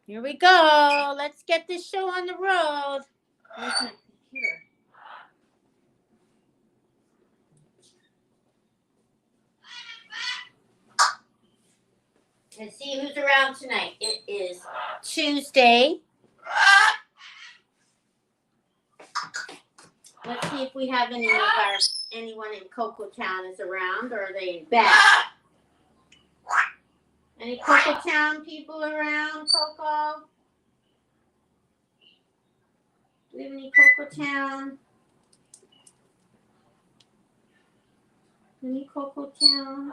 Here we go. Let's get this show on the road. Where's my computer? Let's see who's around tonight. It is Tuesday. Let's see if we have anyone in Cocoa Town is around, or are they in bed? Any Cocoa Town people around, Coco? Do we have any Cocoa Town? Any Cocoa Town?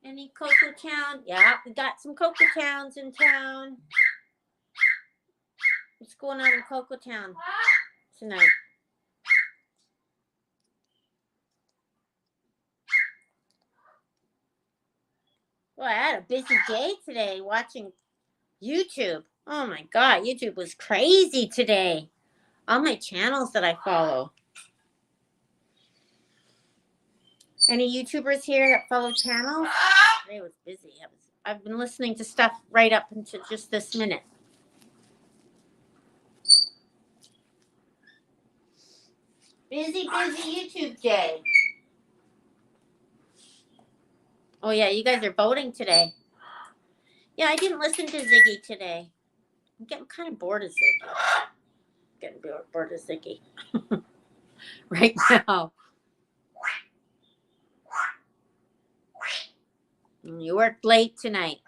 Any Cocoa Town? Yeah, we got some Cocoa Towns in town. What's going on in Cocoa Town tonight? Well, I had a busy day today watching YouTube. Oh my God, YouTube was crazy today. All my channels that I follow. Any YouTubers here that follow channels? Today was busy. I've been listening to stuff right up until just this minute. Busy YouTube day. Oh yeah, you guys are voting today. Yeah, I didn't listen to Ziggy today. I'm getting kind of bored of Ziggy. Getting bored of Ziggy right now. You worked late tonight.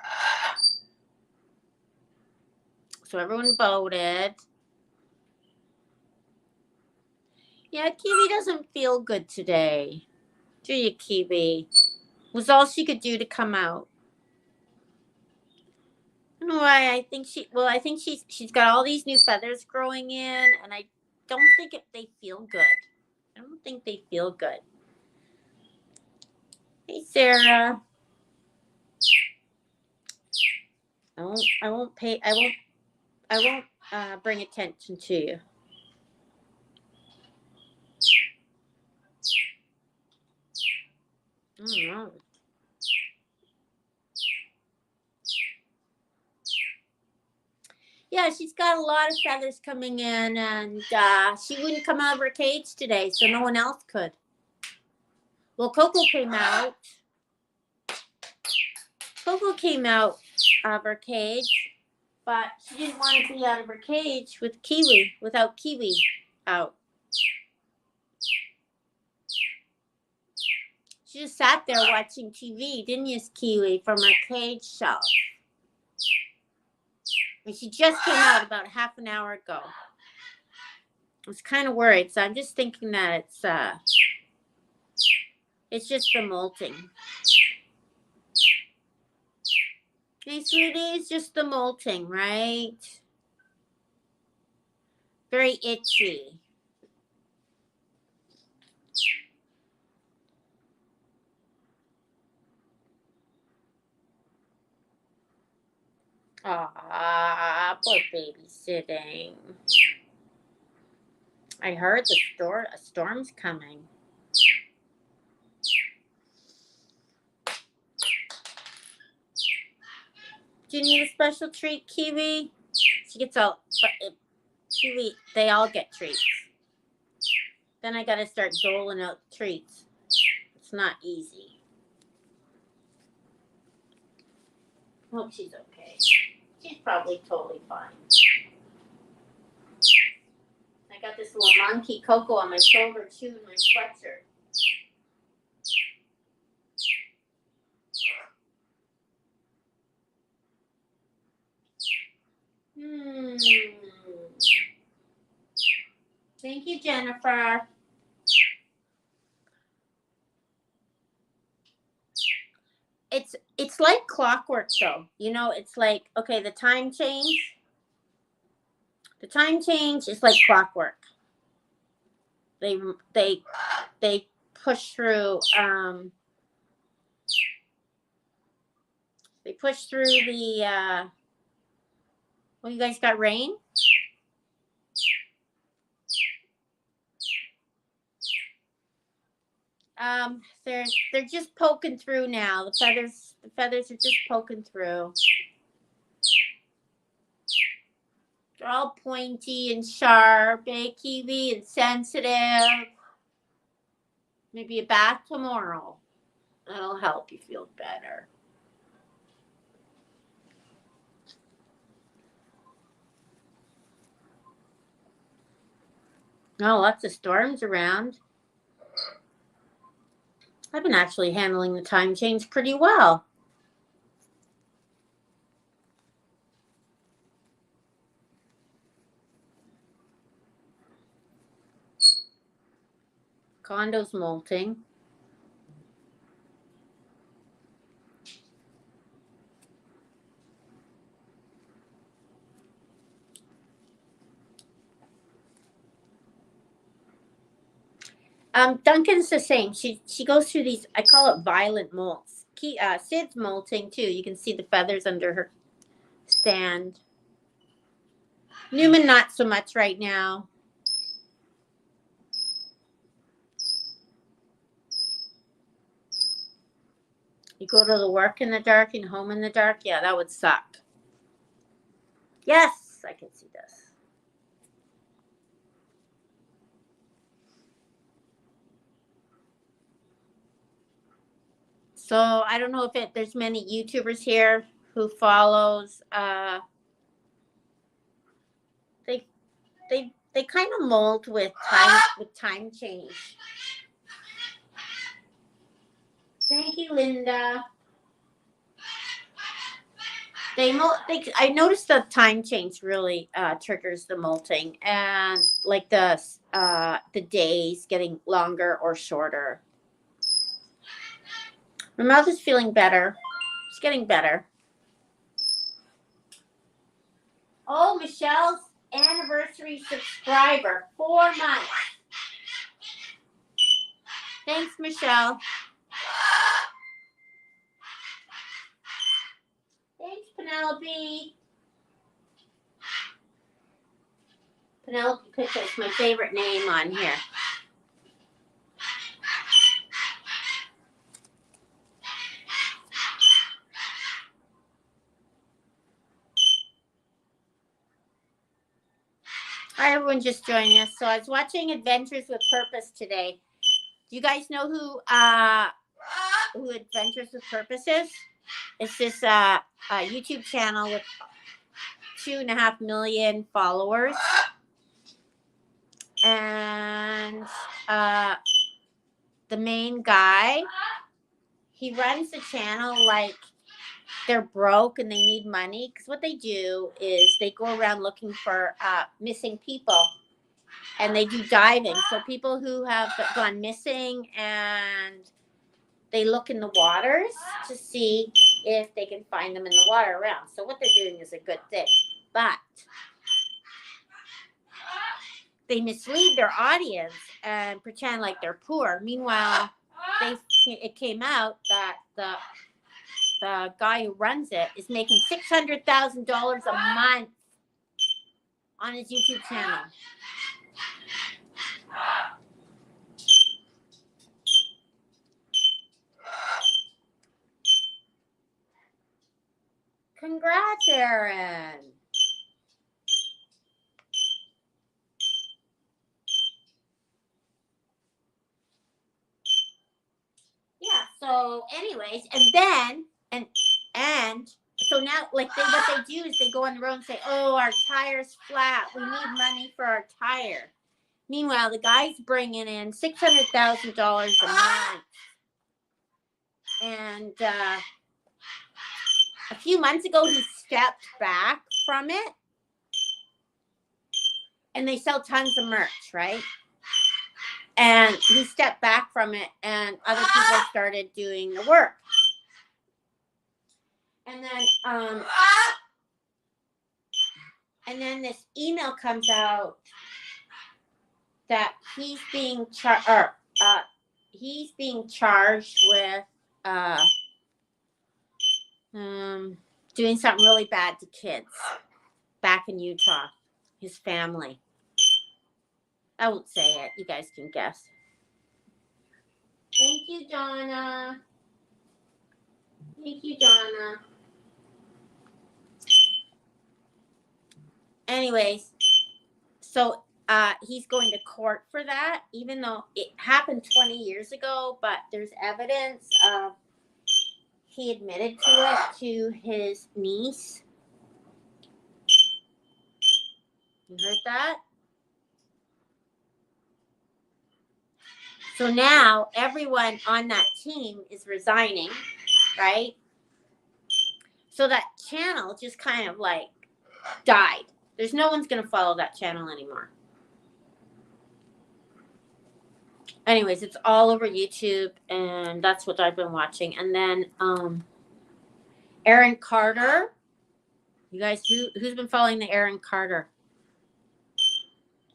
So everyone voted. Yeah, Kiwi doesn't feel good today. Do you, Kiwi? Was all she could do to come out. I don't know why. I think she's got all these new feathers growing in, and I don't think they feel good. I don't think they feel good. Hey, Sarah. I won't bring attention to you. I don't know. Yeah, she's got a lot of feathers coming in, and she wouldn't come out of her cage today, so no one else could. Well, Coco came out. Coco came out of her cage, but she didn't want to be out of her cage without Kiwi out. She just sat there watching TV, didn't you, Kiwi, from her cage shelf? And she just came out about half an hour ago. I was kind of worried, so I'm just thinking that it's just the molting. Hey, sweetie, it's just the molting, right? Very itchy. Ah, poor babysitting. I heard a storm's coming. Do you need a special treat, Kiwi? She gets Kiwi, they all get treats. Then I gotta start doling out treats. It's not easy. Hope she's okay. She's probably totally fine. I got this little monkey Coco on my shoulder too in my sweatshirt. Thank you, Jennifer. It's like clockwork though. You know, it's like, okay, the time change. The time change is like clockwork. They push through the well, you guys got rain? They're just poking through now. The feathers are just poking through. They're all pointy and sharp, Kiwi, and sensitive. Maybe a bath tomorrow. That'll help you feel better. Oh, lots of storms around. I've been actually handling the time change pretty well. Condo's molting. Duncan's the same. She goes through these, I call it violent molts. Sid's molting too. You can see the feathers under her stand. Newman, not so much right now. You go to the work in the dark and home in the dark? Yeah, that would suck. Yes, I can see this. So I don't know if there's many YouTubers here who follows. They kind of mold with time change. Thank you, Linda. I noticed the time change really triggers the molting, and like the days getting longer or shorter. My mouth is feeling better. It's getting better. Oh, Michelle's anniversary subscriber, 4 months. Thanks, Michelle. Thanks, Penelope. Penelope Pickle is my favorite name on here. Hi, everyone just joining us. So I was watching Adventures with Purpose today. Do you guys know who Adventures with Purpose is? It's this YouTube channel with 2.5 million followers. And the main guy, he runs the channel like they're broke and they need money. Because what they do is they go around looking for missing people. And they do diving. So people who have gone missing, and they look in the waters to see if they can find them in the water around. So what they're doing is a good thing. But they mislead their audience and pretend like they're poor. Meanwhile, it came out that the guy who runs it is making $600,000 a month on his YouTube channel. Congrats, Aaron. Yeah, so anyways, and so now what they do is they go on the road and say, oh, our tire's flat. We need money for our tire. Meanwhile, the guy's bringing in $600,000 a month. And a few months ago, he stepped back from it. And they sell tons of merch, right? And he stepped back from it, and other people started doing the work. And then this email comes out that he's being charged with doing something really bad to kids back in Utah, his family. I won't say it. You guys can guess. Thank you, Donna. Thank you, Donna. Anyways, so he's going to court for that, even though it happened 20 years ago, but there's evidence of he admitted to it to his niece. You heard that? So now everyone on that team is resigning, right? So that channel just kind of like died. There's no one's going to follow that channel anymore. Anyways, it's all over YouTube, and that's what I've been watching. And then Aaron Carter. You guys, who's been following the Aaron Carter?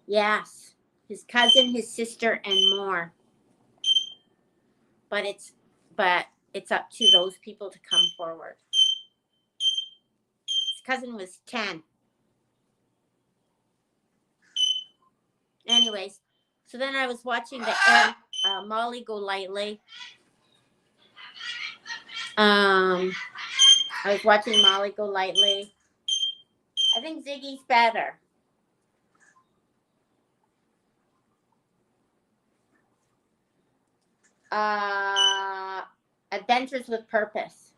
Yes. His cousin, his sister, and more. But it's up to those people to come forward. His cousin was 10. Anyways, so then I was watching the Molly Go Lightly. I was watching Molly Go Lightly. I think Ziggy's better. Adventures with Purpose.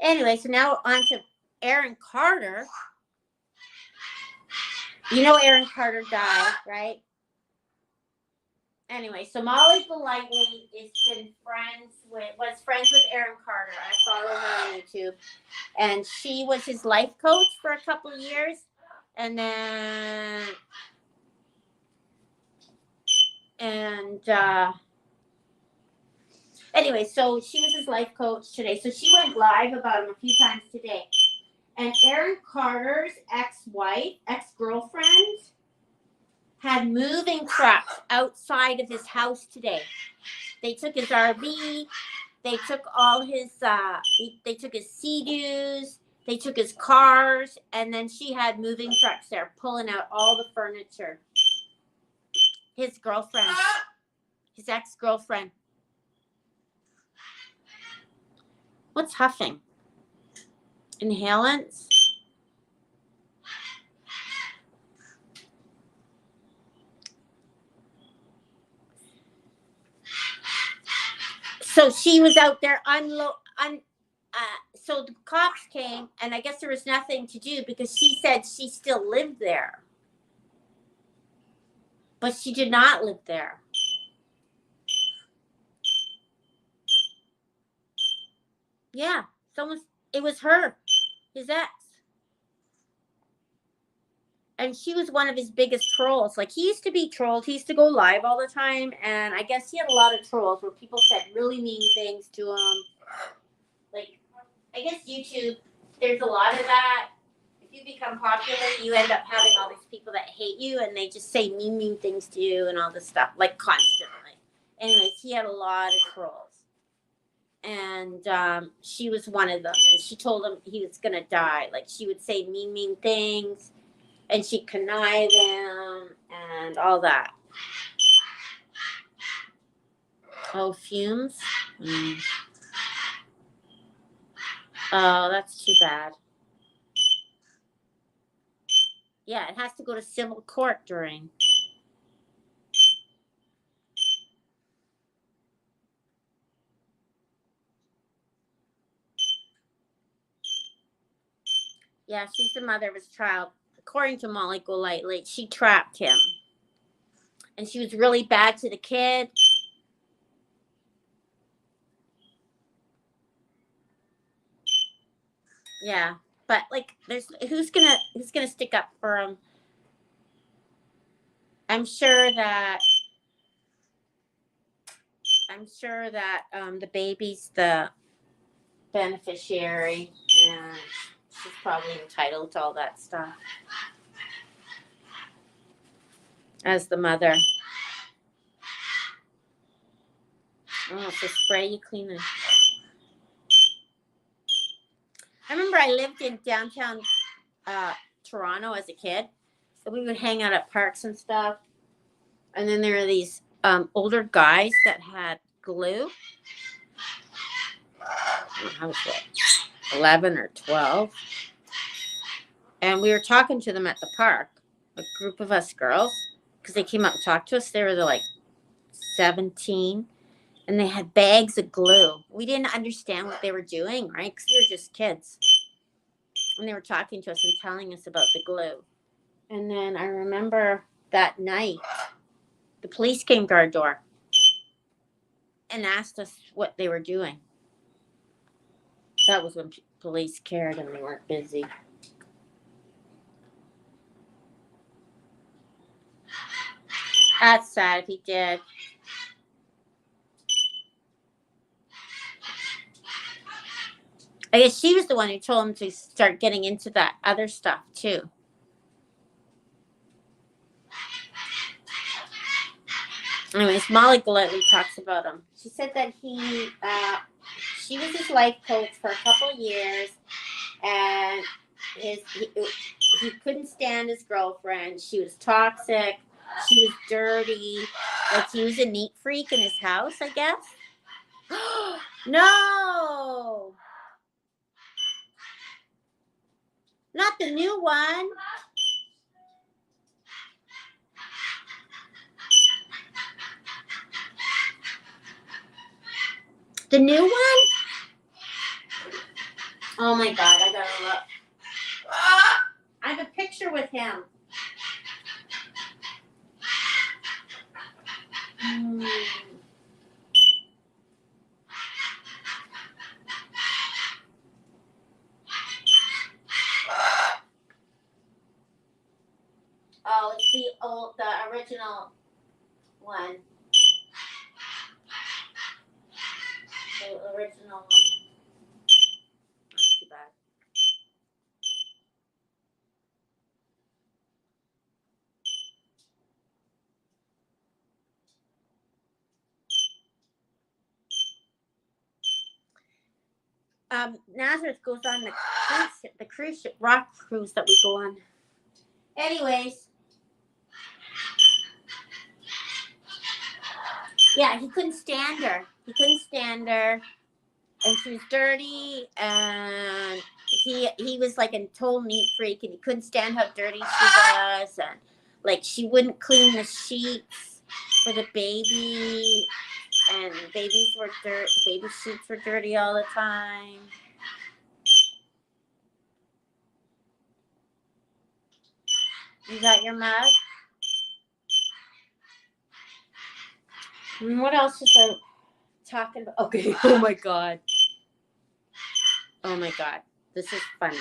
Anyway, so now on to Aaron Carter. You know Aaron Carter died, right? Anyway, so Molly Golightly was friends with Aaron Carter. I follow her on YouTube. And she was his life coach for a couple of years. And then anyway, so she was his life coach today. So she went live about him a few times today. And Aaron Carter's ex-girlfriend had moving trucks outside of his house today. They took his RV. They took all his, they took his Sea-Doos. They took his cars. And then she had moving trucks there pulling out all the furniture. His girlfriend, his ex-girlfriend. What's huffing? Inhalants? So she was out there so the cops came, and I guess there was nothing to do because she said she still lived there. But she did not live there. Yeah, it was her, his ex. And she was one of his biggest trolls. Like, he used to be trolled. He used to go live all the time. And I guess he had a lot of trolls where people said really mean things to him. Like, I guess YouTube, there's a lot of that. If you become popular, you end up having all these people that hate you. And they just say mean things to you and all this stuff. Like, constantly. Anyways, he had a lot of trolls. And she was one of them. And she told him he was going to die. Like, she would say mean things. And she'd connive him and all that. Oh, fumes? Oh, that's too bad. Yeah, it has to go to civil court during. Yeah, she's the mother of his child. According to Molly Golightly, she trapped him. And she was really bad to the kid. Yeah, but like, who's gonna stick up for him? I'm sure that the baby's the beneficiary, and she's probably entitled to all that stuff as the mother. Oh, so spray you clean it. I remember I lived in downtown Toronto as a kid, so we would hang out at parks and stuff. And then there are these older guys that had glue. I was like 11 or 12. And we were talking to them at the park, a group of us girls, because they came up and talked to us. They were like 17, and they had bags of glue. We didn't understand what they were doing, right? Because we were just kids. And they were talking to us and telling us about the glue. And then I remember that night, the police came to our door and asked us what they were doing. That was when police cared and they weren't busy. That's sad if he did. I guess she was the one who told him to start getting into that other stuff too. Anyways, Molly Gillette talks about him. She said that she was his life coach for a couple years, and he couldn't stand his girlfriend. She was toxic. She was dirty. Like he was a neat freak in his house, I guess. No, not the new one. The new one? Oh my God, I gotta look. I have a picture with him. Oh, it's the original one. The original one. That's too bad. Nazareth goes on the cruise ship, rock cruise that we go on. Anyways, yeah, he couldn't stand her. And she was dirty, and he was like a total neat freak, and he couldn't stand how dirty she was, and like she wouldn't clean the sheets for the baby, and baby sheets were dirty all the time. You got your mug? And what else was I talking about? Okay. Oh my God. This is funny.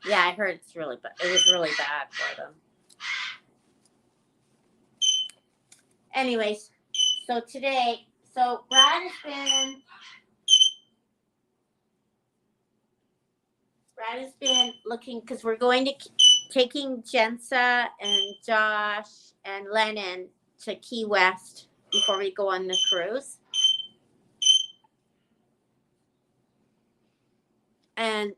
Yeah, I heard it's really bad. It was really bad for them. Anyways, so Brad has been looking, because we're going to taking Jensa and Josh and Lennon to Key West before we go on the cruise. And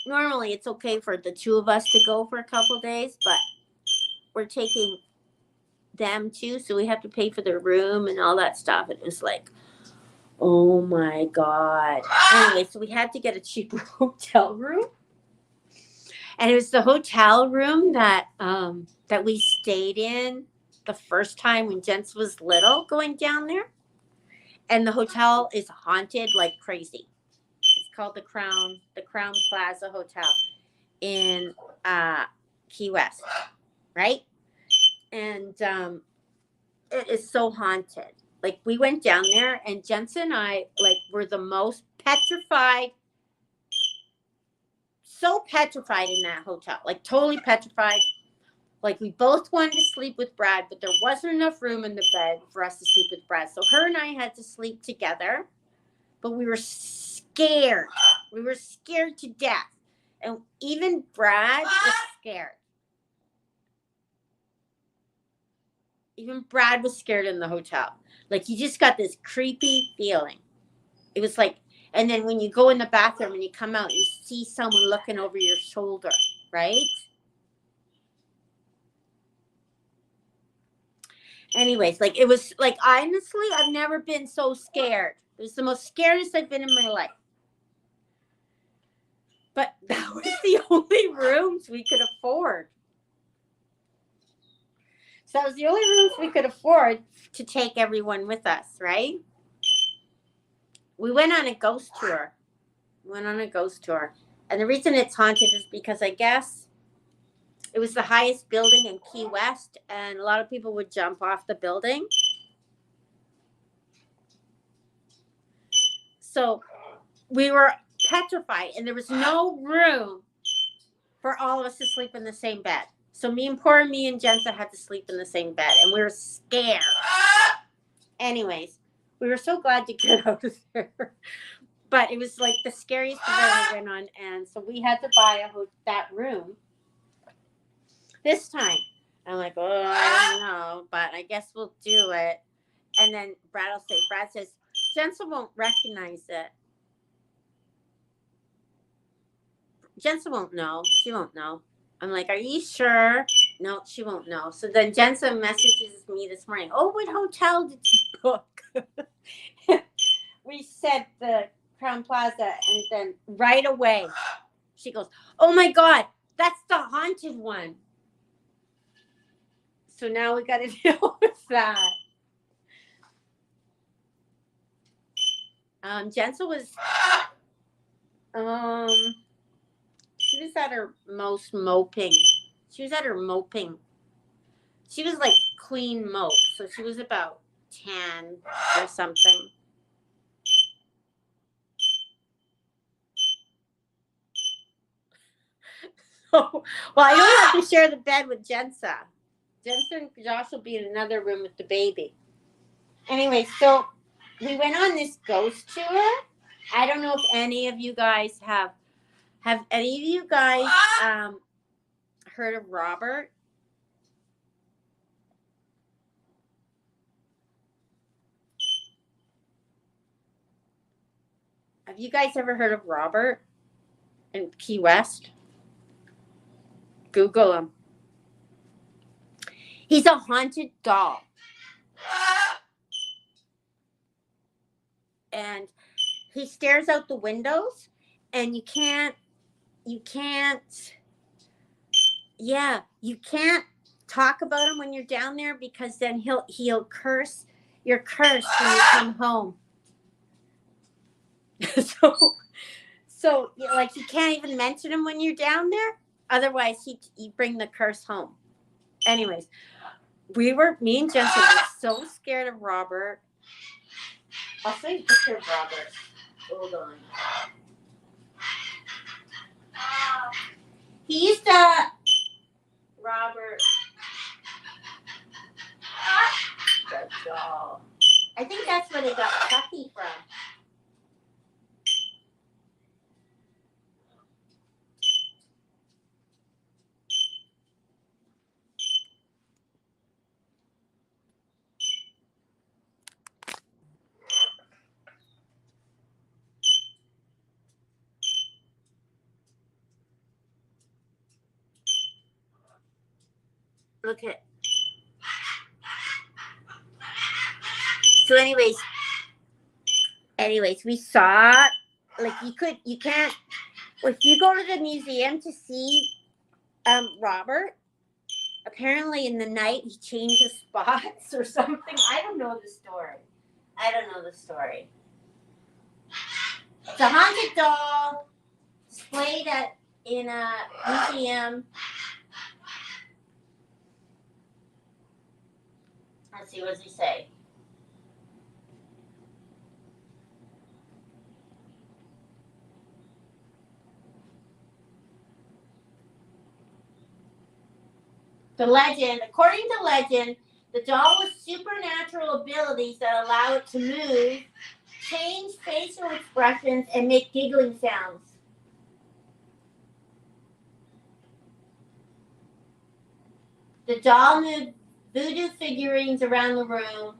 normally it's okay for the two of us to go for a couple days, but we're taking them too, so we have to pay for their room and all that stuff. It was like, oh my God. Anyway, so we had to get a cheaper hotel room. And it was the hotel room that we stayed in the first time when Jens was little, going down there. And the hotel is haunted like crazy. It's called the Crown Plaza Hotel in Key West, right? And it is so haunted. Like we went down there, and Jensen and I were the most petrified. So petrified in that hotel, like totally petrified. Like we both wanted to sleep with Brad, but there wasn't enough room in the bed for us to sleep with Brad. So her and I had to sleep together, but we were scared. We were scared to death. And even Brad was scared. Even Brad was scared in the hotel. Like you just got this creepy feeling. It was like, and then when you go in the bathroom and you come out, you see someone looking over your shoulder. right? Anyways, like, it was like, honestly, I've never been so scared. It was the most scaredest I've been in my life. But that was the only rooms we could afford. So that was the only rooms we could afford to take everyone with us, right? We went on a ghost tour. And the reason it's haunted is because I guess it was the highest building in Key West, and a lot of people would jump off the building. So we were petrified, and there was no room for all of us to sleep in the same bed. So me and Jensa had to sleep in the same bed, and we were scared. Anyways, we were so glad to get out of there. But it was like the scariest we've ever been on, and so we had to buy that room this time. I'm like, oh, I don't know, but I guess we'll do it. And then Brad says, Jensen won't recognize it. Jensen won't know. She won't know. I'm like, are you sure? No, she won't know. So then Jensen messages me this morning. Oh, what hotel did you book? We said the Crown Plaza, and then right away she goes, oh my God, that's the haunted one. So now we got to deal with that. Jensen was, she was at her most moping. She was like queen mope. So she was about 10 or something. Well, I don't have to share the bed with Jensa. Jensa and Josh will be in another room with the baby. Anyway, so we went on this ghost tour. I don't know if any of you guys have any of you guys heard of Robert? Have you guys ever heard of Robert in Key West? Google him. He's a haunted doll. And he stares out the windows, and you can't talk about him when you're down there, because then he'll curse. You're cursed when you come home. so like, you can't even mention him when you're down there. Otherwise, he'd bring the curse home. Anyways, me and Jensen were so scared of Robert. I'll show you a picture of Robert. Hold on. He used to, Robert. Good doll. I think that's where they got Chucky from. Look at. So anyways, we saw, like, you can't, if you go to the museum to see Robert, apparently in the night he changes spots or something. I don't know the story. It's a haunted doll displayed in a museum. Let's see, what does he say? The legend, according to legend, the doll has supernatural abilities that allow it to move, change facial expressions, and make giggling sounds. The doll moved voodoo figurines around the room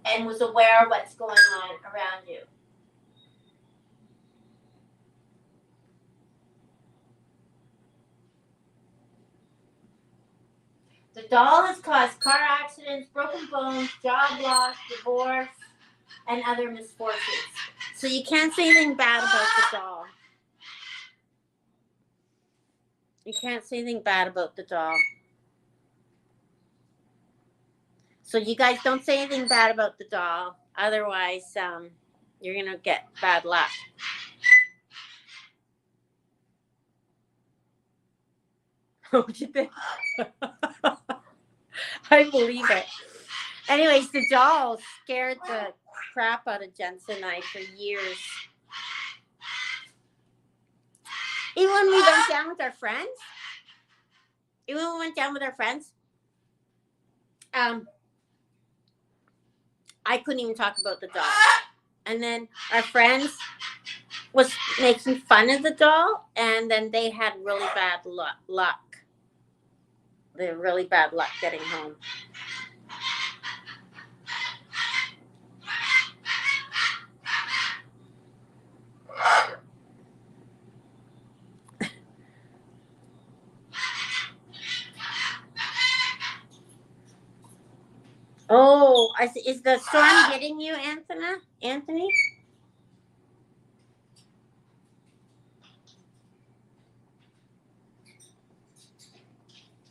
and was aware of what's going on around you. The doll has caused car accidents, broken bones, job loss, divorce, and other misfortunes. So you can't say anything bad about the doll. You can't say anything bad about the doll. So you guys don't say anything bad about the doll. Otherwise, you're going to get bad luck. What you think? I believe it. Anyways, the doll scared the crap out of Jensen and I for years. Even when we went down with our friends, I couldn't even talk about the doll. And then our friends was making fun of the doll, and then they had really bad luck. They had really bad luck getting home. Oh, I see. Is the storm getting you, Anthony?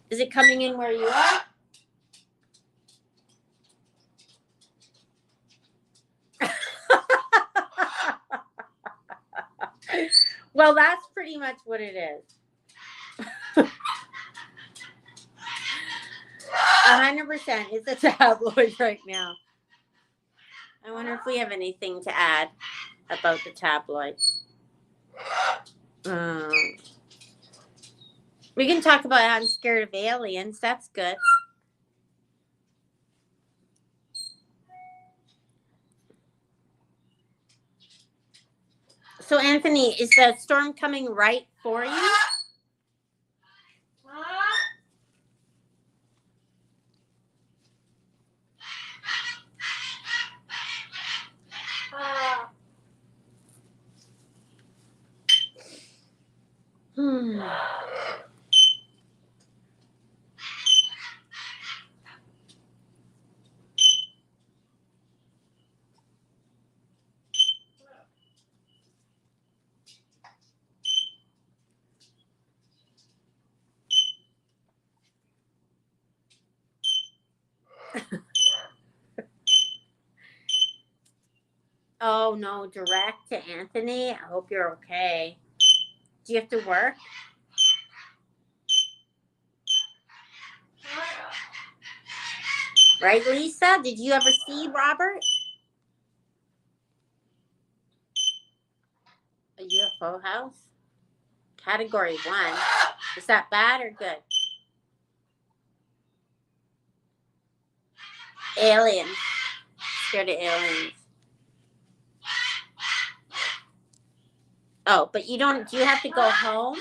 Is it coming in where you are? Well, that's pretty much what it is. 100%. It's a tabloid right now. I wonder if we have anything to add about the tabloid. We can talk about how I'm scared of aliens. That's good. So, Anthony, is the storm coming right for you? Oh, no, direct to Anthony. I hope you're okay. Do you have to work? Right, Lisa? Did you ever see Robert? A UFO house? Category 1. Is that bad or good? Aliens. Scared of aliens. Oh, but you don't, do you have to go home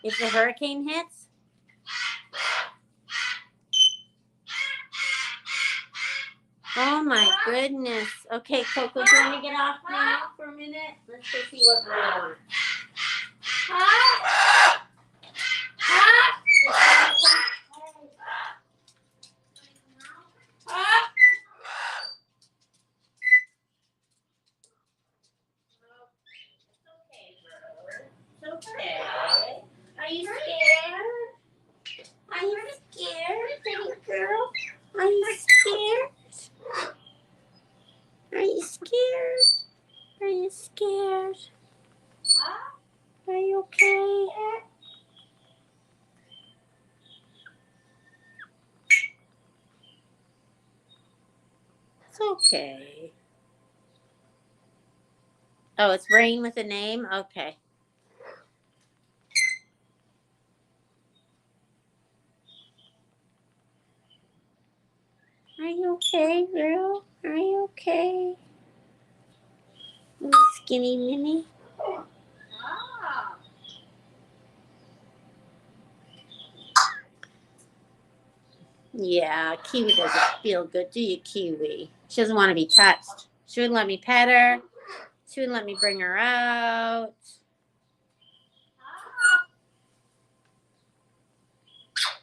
if the hurricane hits? Oh my goodness. Okay, Coco, do you want to get off now for a minute? Let's go see what we want. Okay. Are you scared? Are you scared, little girl? Are you scared? Are you scared? Are you scared? Are you okay? It's okay. Oh, it's Rain with a name? Okay. Are you okay, girl? Are you okay? Little skinny mini. Yeah, Kiwi doesn't feel good, do you, Kiwi? She doesn't want to be touched. She wouldn't let me pet her. She wouldn't let me bring her out.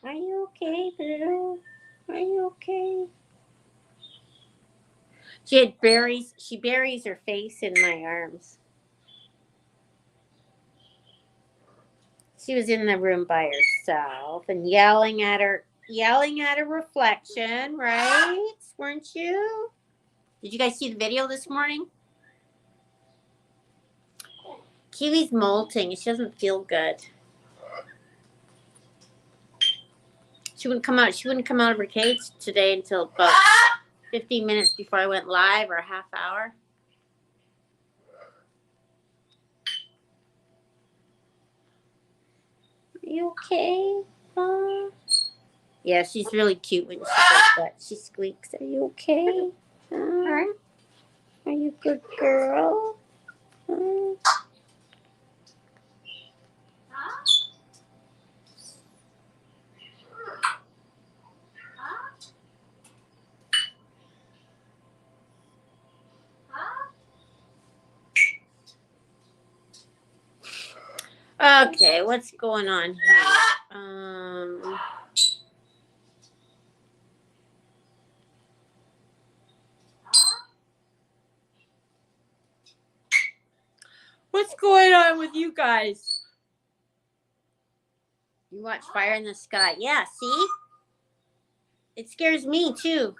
Are you okay, little? Are you okay? She buries her face in my arms. She was in the room by herself and yelling at her reflection, right? Weren't you? Did you guys see the video this morning? Kiwi's molting. She doesn't feel good. She wouldn't come out. She wouldn't come out of her cage today until about 15 minutes before I went live, or a half hour. Are you okay? Yeah, she's really cute when she does that. She squeaks. Are you okay? Are you a good girl? Okay, what's going on here? What's going on with you guys? You watch Fire in the Sky. Yeah, see? It scares me too.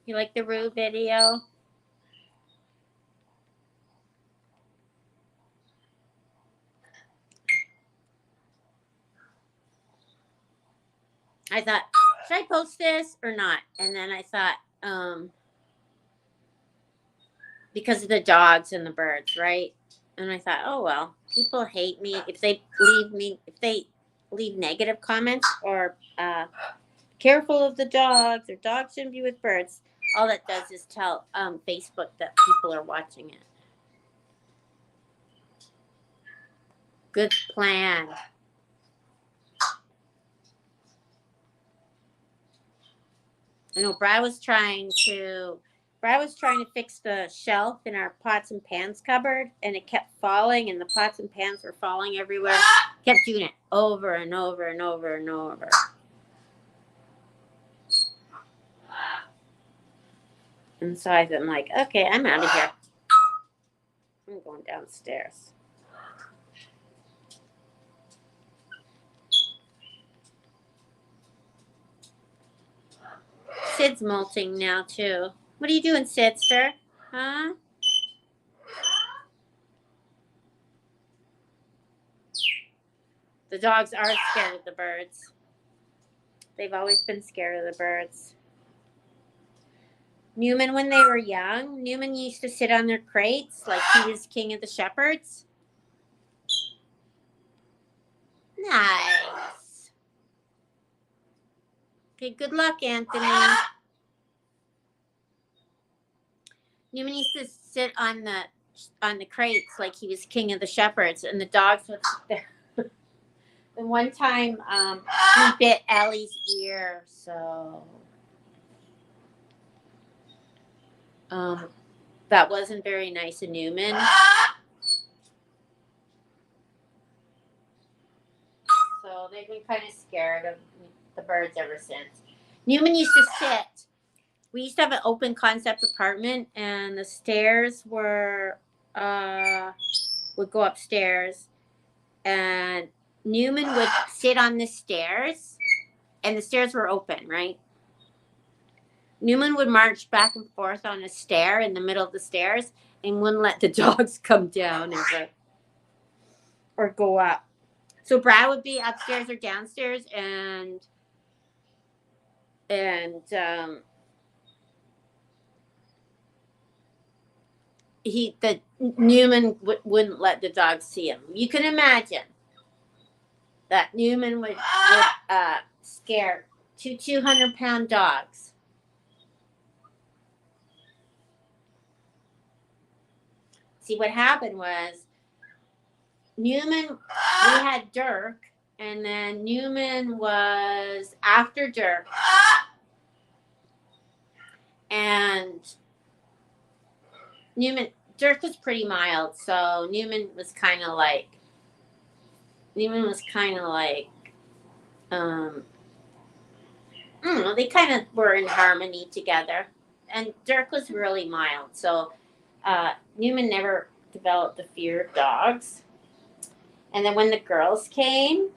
You like the Rue video? I thought, should I post this or not? And then I thought, because of the dogs and the birds, right? And I thought, oh well, people hate me if they leave negative comments, or careful of the dogs, or dogs shouldn't be with birds. All that does is tell Facebook that people are watching it. Good plan. I know Brad was trying to fix the shelf in our pots and pans cupboard, and it kept falling, and the pots and pans were falling everywhere. Kept doing it over and over and over and over. And so I'm like, okay, I'm out of here. I'm going downstairs. Sid's molting now too. What are you doing, Sidster? Huh? The dogs are scared of the birds. They've always been scared of the birds. Newman, when they were young, Newman used to sit on their crates like he was king of the shepherds. Nice. Okay, good luck, Anthony. Newman used to sit on the crates like he was king of the shepherds, and the dogs would sit there. And one time, he bit Ellie's ear, so that wasn't very nice of Newman. So they've been kind of scared of the birds ever since. Newman used to sit. We used to have an open concept apartment, and the stairs would go upstairs, and Newman would sit on the stairs, and the stairs were open, right? Newman would march back and forth on a stair in the middle of the stairs and wouldn't let the dogs come down or go up. So Brad would be upstairs or downstairs, and Newman wouldn't let the dogs see him. You can imagine that Newman would scare two 200-pound dogs. See, what happened was we had Dirk, and then Newman was after Dirk, and Newman, Dirk was pretty mild, so Newman was kind of like, um, I don't know, they kind of were in harmony together. And Dirk was really mild, so Newman never developed the fear of dogs. And then when the girls came,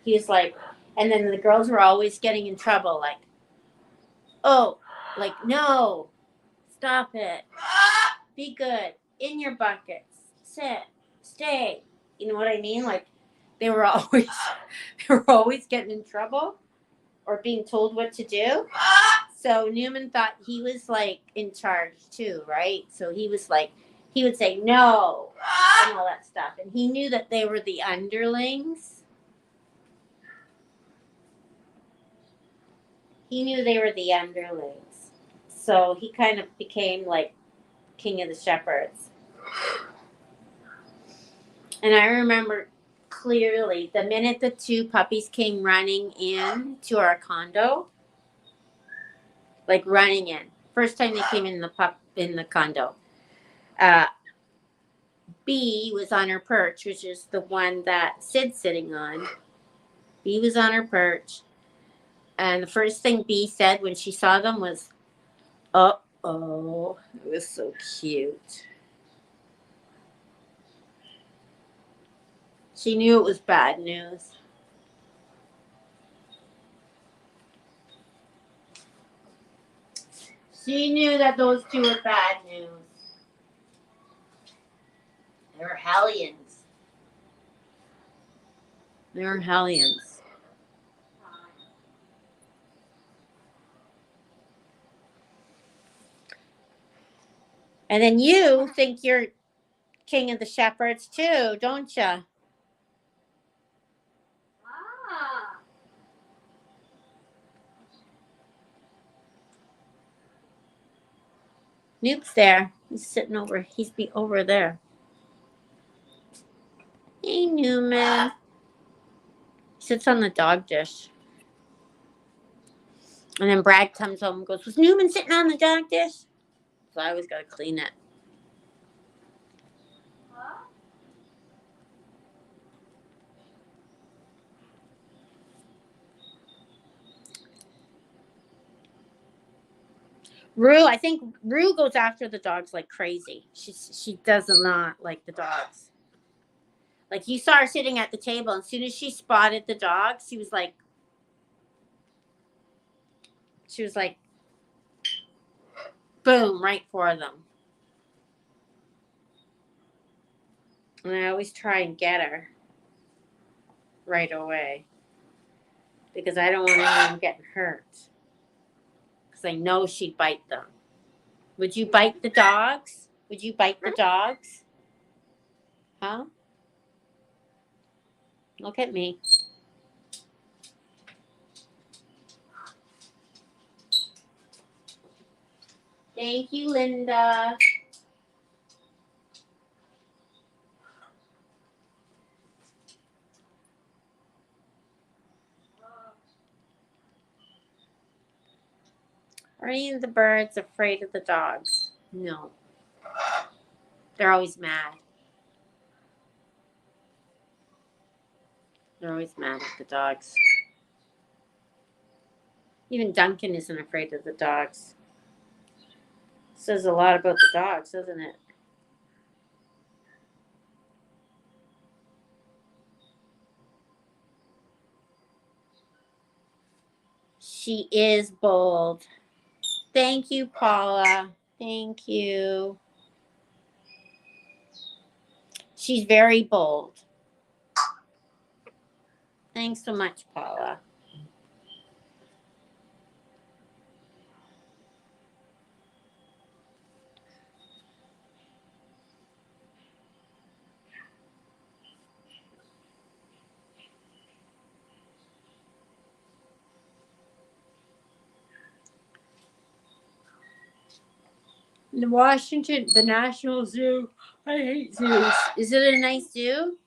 he was like, and then the girls were always getting in trouble, like, oh, like, no, stop it, be good, in your buckets, sit, stay. You know what I mean? Like, they were always, they were always getting in trouble or being told what to do. So Newman thought he was like in charge too, right? So he was like, he would say no and all that stuff. And he knew that they were the underlings. He knew they were the underlings. So he kind of became like king of the shepherds. And I remember clearly the minute the two puppies came running in to our condo, like running in. First time they came in the condo. Uh, B was on her perch, which is the one that Sid's sitting on. B was on her perch. And the first thing B said when she saw them was, uh-oh. It was so cute. She knew it was bad news. She knew that those two were bad news. They were hellions. They were hellions. And then you think you're king of the shepherds too, don't you? Ah. Nuke's there. He's sitting over. He's over there. Hey, Newman. He sits on the dog dish. And then Brad comes home and goes, was Newman sitting on the dog dish? So I always got to clean it. Rue, I think Rue goes after the dogs like crazy. She does not like the dogs. Like you saw her sitting at the table, and as soon as she spotted the dogs, she was like, boom, right for them. And I always try and get her right away because I don't want anyone getting hurt. Because I know she'd bite them. Would you bite the dogs? Would you bite the dogs? Huh? Look at me. Thank you, Linda. Are any of the birds afraid of the dogs? No. They're always mad. They're always mad at the dogs. Even Duncan isn't afraid of the dogs. Says a lot about the dogs, doesn't it? She is bold. Thank you, Paula. Thank you. She's very bold. Thanks so much, Paula. In Washington, the National Zoo. I hate zoos. Is it a nice zoo?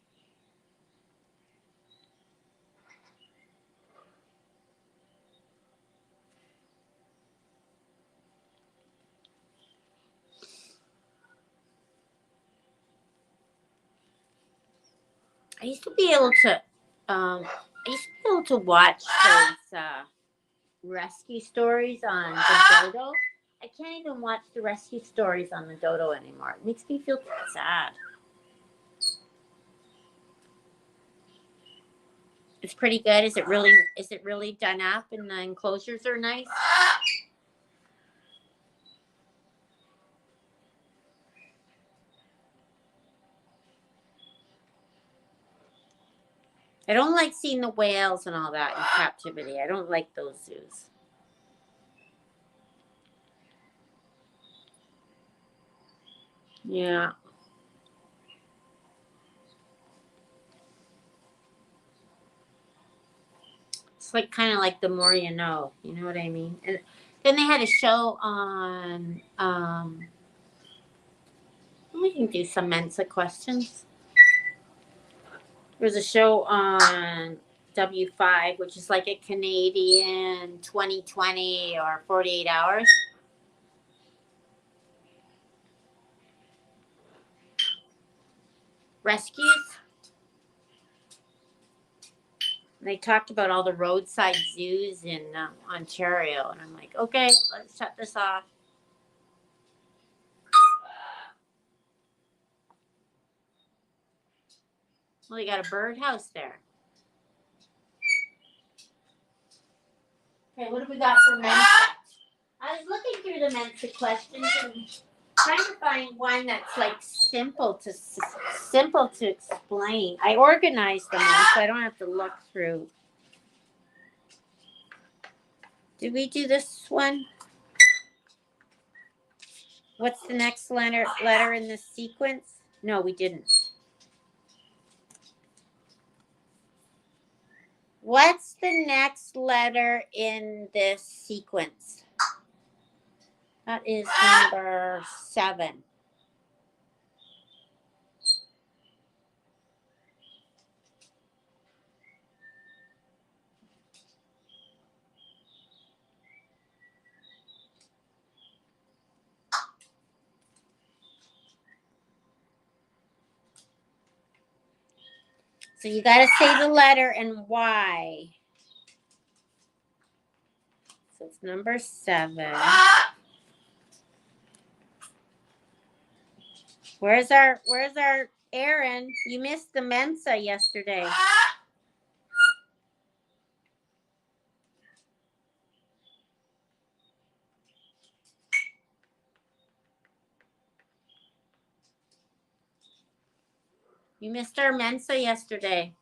I used to be able to, watch those rescue stories on the Dodo. I can't even watch the rescue stories on the Dodo anymore. It makes me feel sad. It's pretty good. Is it really? Is it really done up and the enclosures are nice? I don't like seeing the whales and all that in captivity. I don't like those zoos. Yeah. It's like kind of like the more you know. You know what I mean? And then they had a show on. We can do some Mensa questions. There's a show on W5, which is like a Canadian 2020 or 48 hours. Rescues. They talked about all the roadside zoos in Ontario, and I'm like, okay, let's shut this off. Well, you got a birdhouse there. Okay, what do we got for Mensa? I was looking through the Mensa questions and trying to find one that's like simple to explain. I organized them all so I don't have to look through. Did we do this one? What's the next letter in this sequence? No, we didn't. What's the next letter in this sequence? That is number 7. So you got to say the letter and why. So it's number 7. Where's our Aaron? You missed the Mensa yesterday. You missed our Mensa yesterday.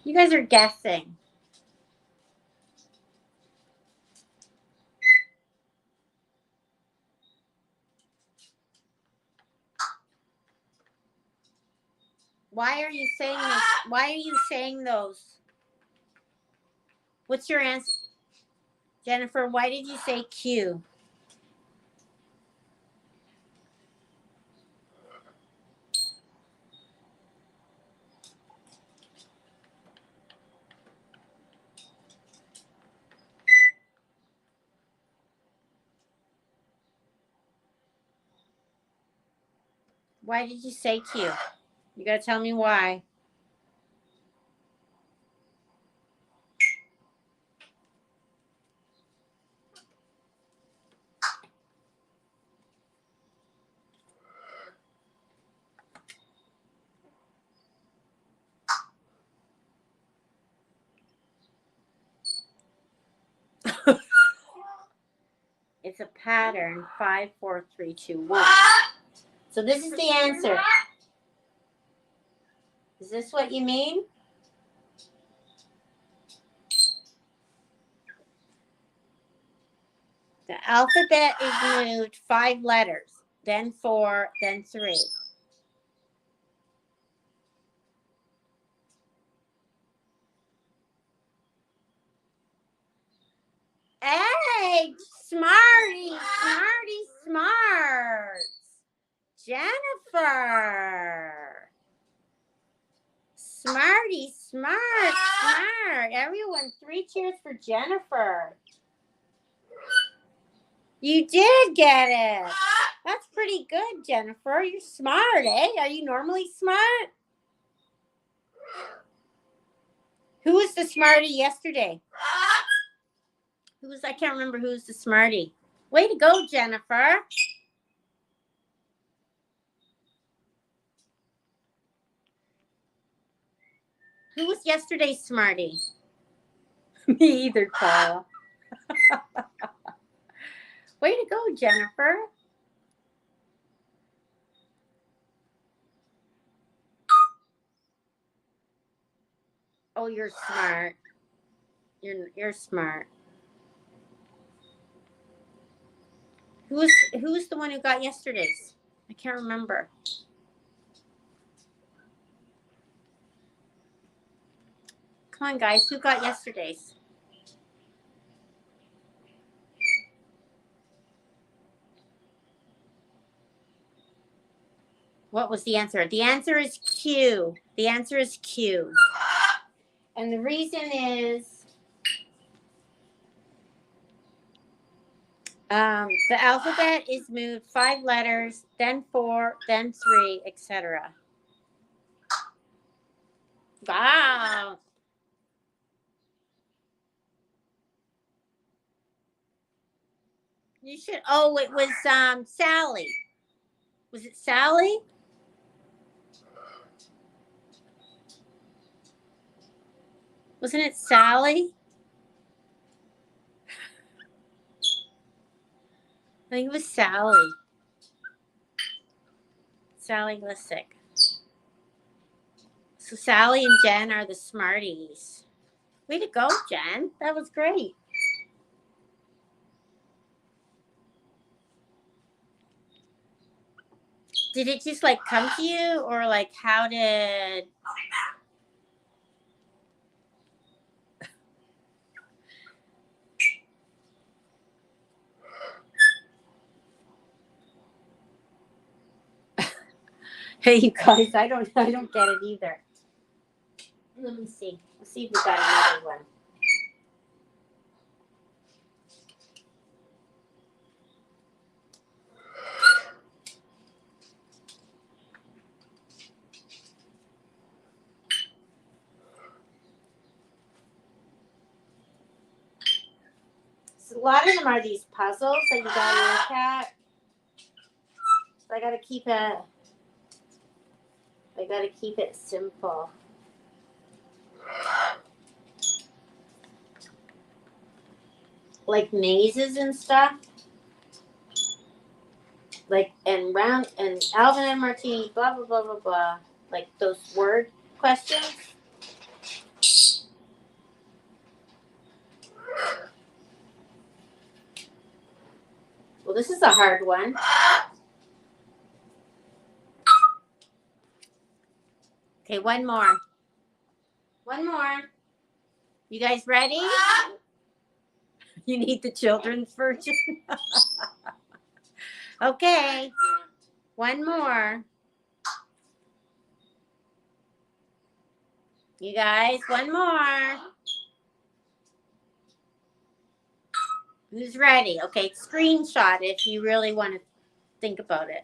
You guys are guessing. Why are you saying this? Why are you saying those? What's your answer? Jennifer, why did you say Q? Why did you say Q? You got to tell me why. It's a pattern 5, 4, 3, 2, 1. So this is the answer. Is this what you mean? The alphabet is moved 5 letters, then 4, then 3. Hey, smarty, smarts. Jennifer. Smarty, smart. Everyone, 3 cheers for Jennifer. You did get it. That's pretty good, Jennifer. You're smart, eh? Are you normally smart? Who was the smarty yesterday? I can't remember who was the smarty. Way to go, Jennifer. Who was yesterday's smarty? Me either, Carla. Way to go, Jennifer. Oh, you're smart. You're smart. Who's the one who got yesterday's? I can't remember. Come on, guys. Who got yesterday's? What was the answer? The answer is Q. The answer is Q. And the reason is the alphabet is moved 5 letters, then 4, then 3, etc. Wow. You should. Oh, it was Sally. Was it Sally? Wasn't it Sally? I think it was Sally. Sally Lissick. So Sally and Jen are the smarties. Way to go, Jen. That was great. Did it just like come to you, or like how did... Hey, you guys, I don't get it either. Let me see. Let's see if we got another one. So a lot of them are these puzzles that you gotta look at. So I gotta keep it simple. Like mazes and stuff. Like, and round, and Alvin and Martini, blah, blah, blah, blah, blah. Like those word questions. Well, this is a hard one. Okay, one more. One more. You guys ready? You need the children's version. Okay. One more. You guys, one more. Who's ready? Okay, screenshot if you really want to think about it.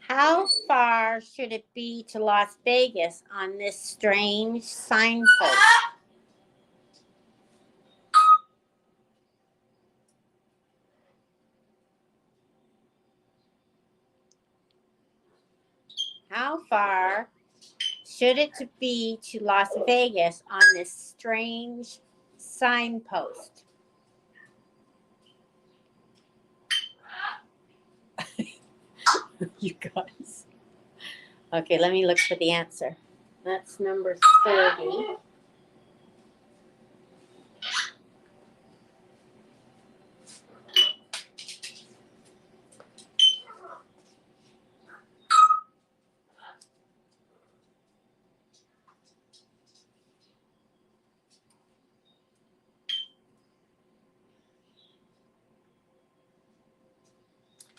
How far should it be to Las Vegas on this strange signpost? How far should it be to Las Vegas on this strange signpost? You guys. Okay, let me look for the answer. That's number 30.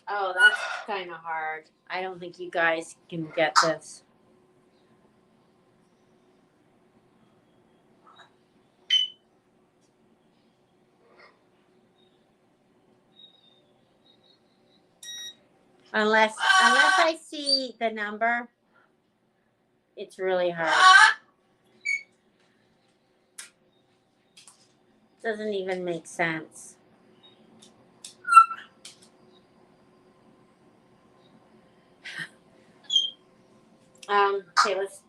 Oh, that's kind of hard. I don't think you guys can get this. Unless I see the number, it's really hard. Doesn't even make sense. Okay, let's.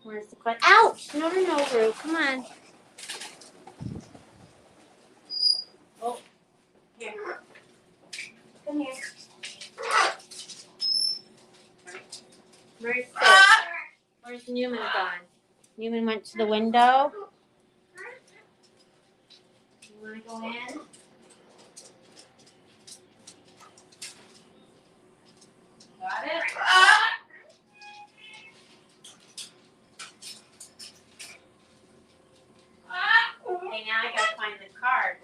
Where's the question? Ouch! No, Rue. Come on. Oh, here. Come here. Where's Newman gone? Newman went to the window. You want to go in? Got it? Okay, now I gotta find the card.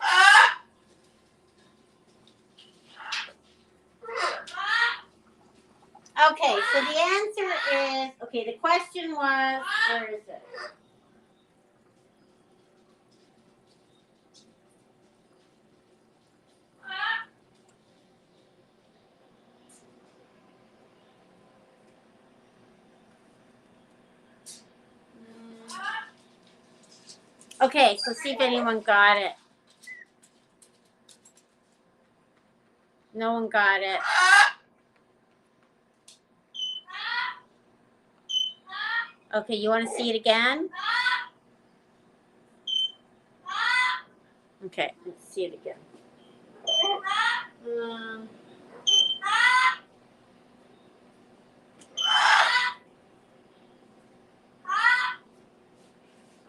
Okay, so the answer is, okay, the question was, where is it? Okay, so see if anyone got it. No one got it. Okay, you want to see it again? Okay, let's see it again.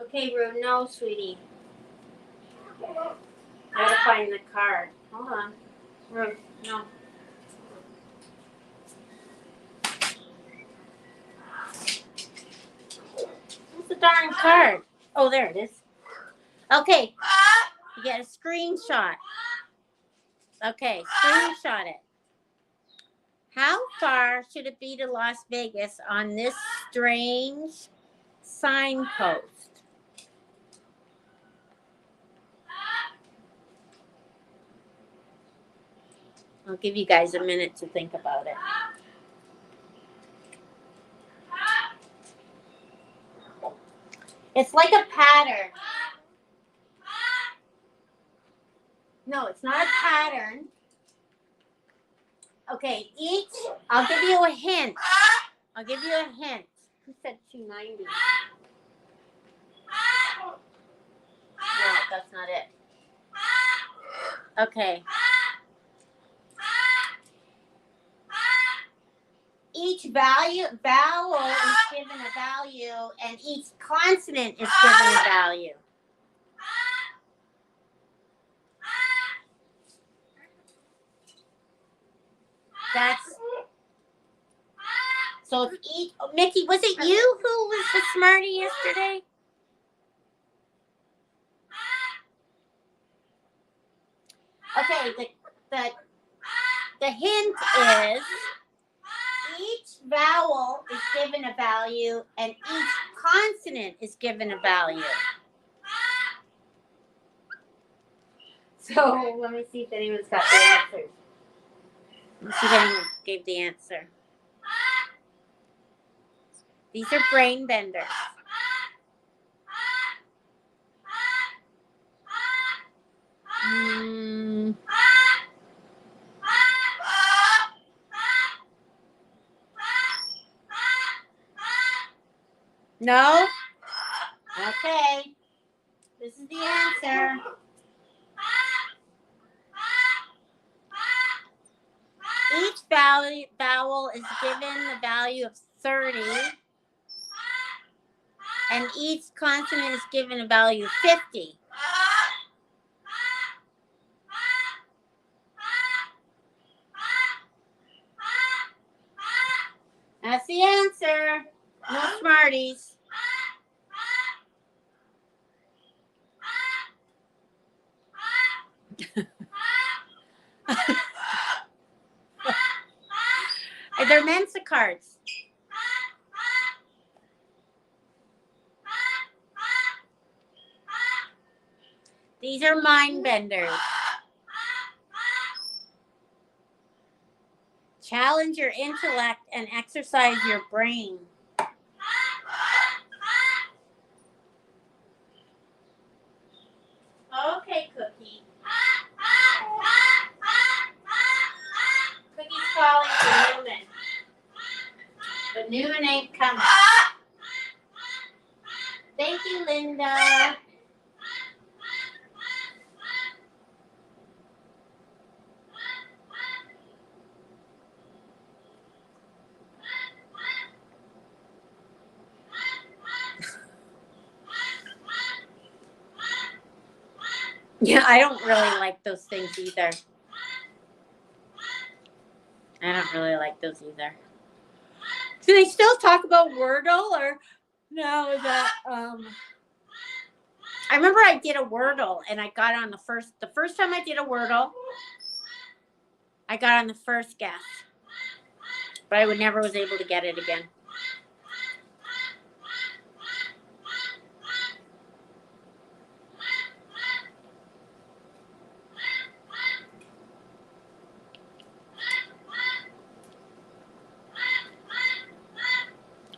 Okay, Rue, no, sweetie. I gotta find the card. Hold on. Rue, no. What's the darn card? Oh, there it is. Okay, you get a screenshot. Okay, screenshot it. How far should it be to Las Vegas on this strange signpost? I'll give you guys a minute to think about it. It's like a pattern. No, it's not a pattern. Okay, I'll give you a hint. Who said 290? No, that's not it. Okay. Each vowel is given a value, and each consonant is given a value. So if Mickey, was it you who was the smarty yesterday? Okay, the hint is each vowel is given a value and each consonant is given a value. So let me see if anyone's got the answers. Let's see if anyone gave the answer. These are brain benders. No? Okay. This is the answer. Each vowel is given the value of 30, and each consonant is given a value of 50. That's the answer. No smarties. they're Mensa cards. These are mind benders. Challenge your intellect and exercise your brain. Okay, Cookie. Cookie's calling for Newman. But Newman ain't coming. Thank you, Linda. Yeah, I don't really like those things either. I don't really like those either. Do they still talk about Wordle or no? Is that I remember I did a Wordle and I got on the first time I did a Wordle, I got on the first guess. But I never was able to get it again.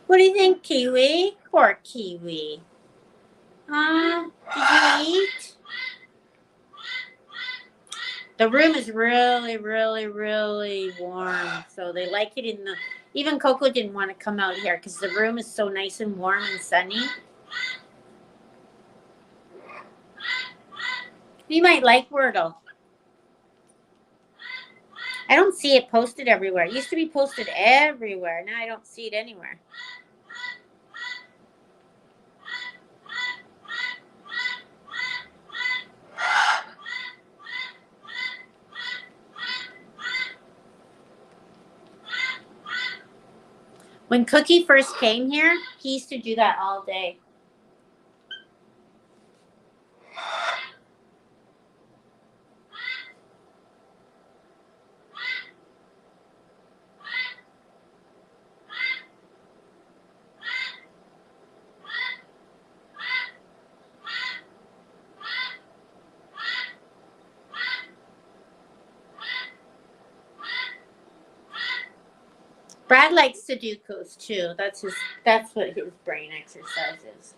What do you think, Kiwi? Poor Kiwi. Did you eat? The room is really, really, really warm. So they like it in the... Even Coco didn't want to come out here because the room is so nice and warm and sunny. You might like Wordle. I don't see it posted everywhere. It used to be posted everywhere. Now I don't see it anywhere. When Cookie first came here, he used to do that all day. Brad likes Sudokus too. That's what his brain exercise is.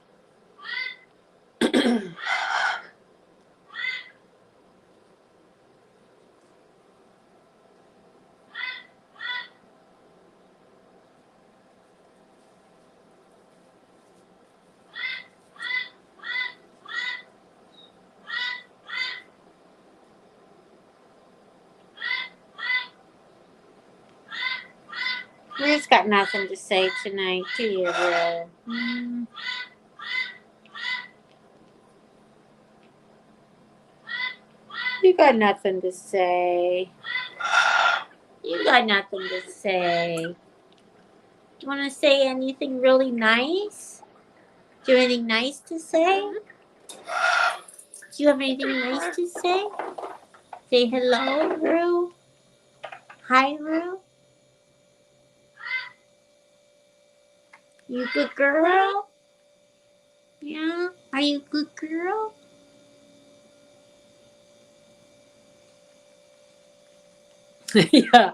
Rue's got nothing to say tonight, do you, Rue? You got nothing to say. You got nothing to say. You want to say anything really nice? Do you have anything nice to say? Do you have anything nice to say? Say hello, Rue. Hi, Rue. You good girl? Yeah? Are you a good girl? Yeah.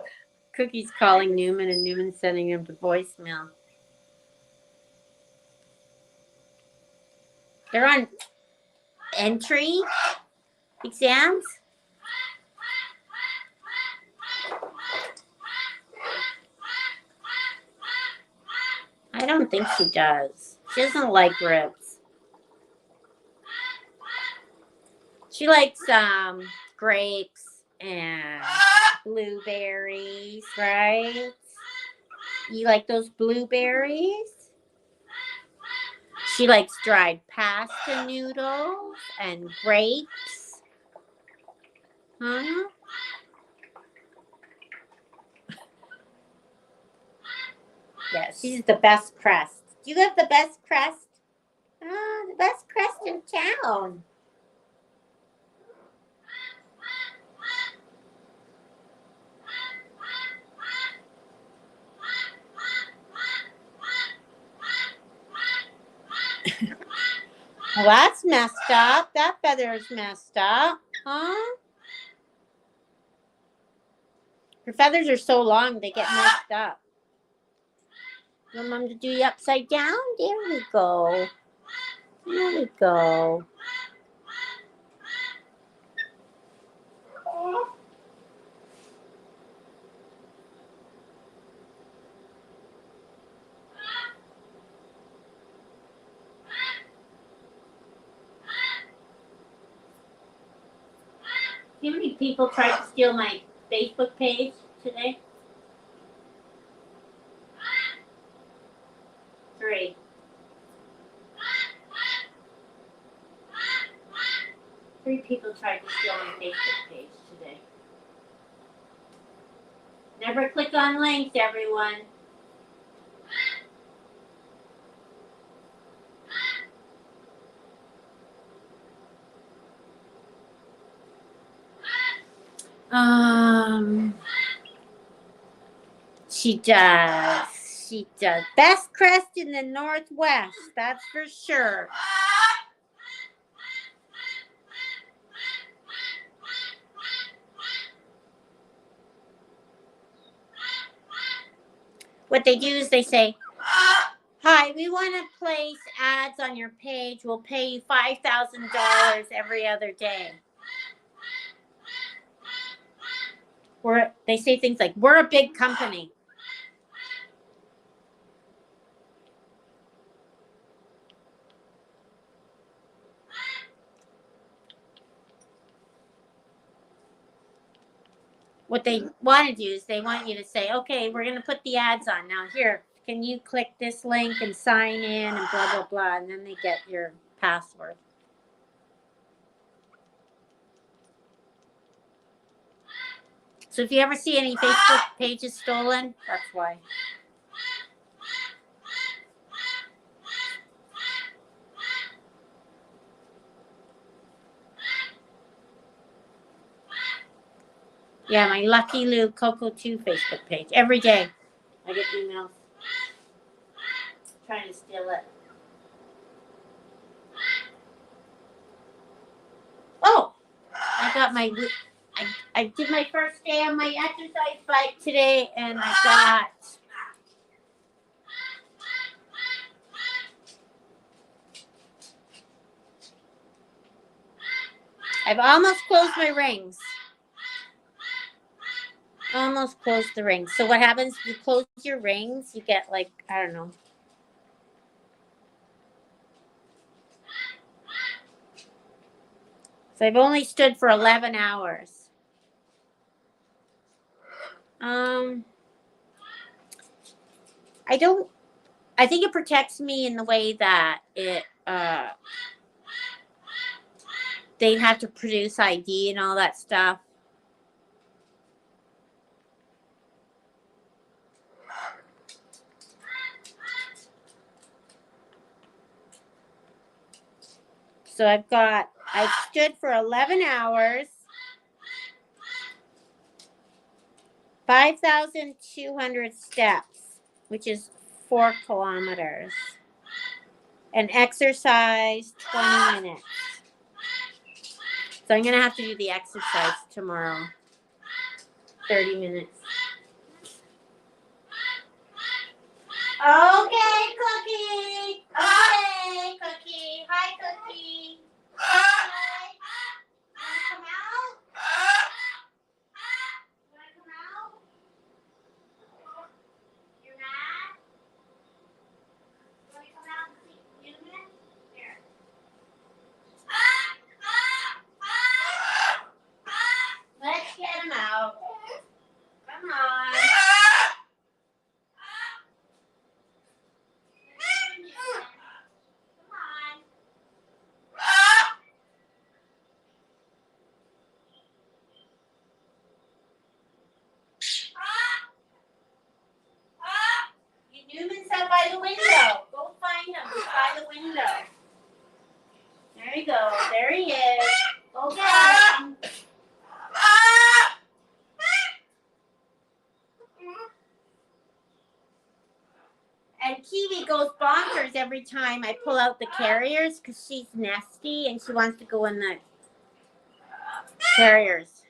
Cookie's calling Newman and Newman's sending him to voicemail. They're on entry exams. I don't think she does. She doesn't like ribs. She likes grapes and blueberries, right? You like those blueberries? She likes dried pasta noodles and grapes. Huh? Yeah, she's the best crust. Do you have the best crust? The best crust in town. Well, that's messed up. That feather is messed up. Huh? Her feathers are so long, they get messed up. You want Mom to do you upside down? There we go. There we go. See how many people tried to steal my Facebook page today? 3. Three people tried to steal my Facebook page today. Never click on links, everyone. She does. She does. Best crest in the Northwest, that's for sure. What they do is they say, hi, we want to place ads on your page. We'll pay you $5,000 every other day. They say things like, we're a big company. What they want to do is they want you to say, okay, we're going to put the ads on. Now, here, can you click this link and sign in and blah, blah, blah. And then they get your password. So if you ever see any Facebook pages stolen, that's why. Yeah, my Lucky Lou Coco 2 Facebook page. Every day I get emails trying to steal it. Oh, I did my first day on my exercise bike today, and I've almost closed my rings. Almost closed the rings. So what happens if you close your rings, you get like, I don't know. So I've only stood for 11 hours. I think it protects me in the way that they'd have to produce ID and all that stuff. So I stood for 11 hours, 5,200 steps, which is 4 kilometers, and exercise 20 minutes. So I'm going to have to do the exercise tomorrow, 30 minutes. Okay, Cookie. Okay, Cookie. Hi, Cookie. Hi. Wanna come out? Wanna come out? You're mad? Wanna come out and see Newman? Here. Let's get him out. Come on. Come on. And Kiwi goes bonkers every time I pull out the carriers because she's nesty and she wants to go in the carriers.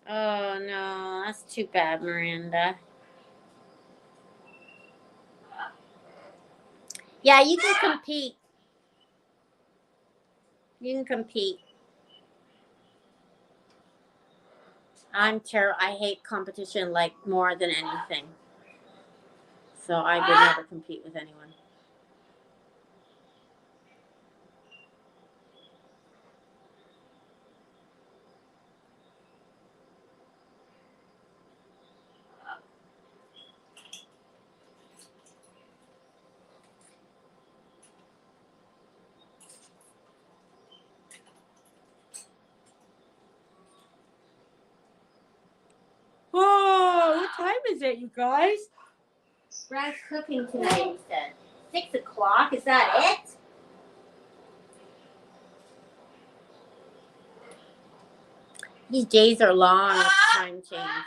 Oh no, that's too bad, Miranda. Yeah, you can compete. You can compete. I'm terrible. I hate competition like more than anything. So I would never compete with anyone. Oh, what time is it, you guys? Brad's cooking tonight, he said. 6 o'clock, is that it? These days are long with time change.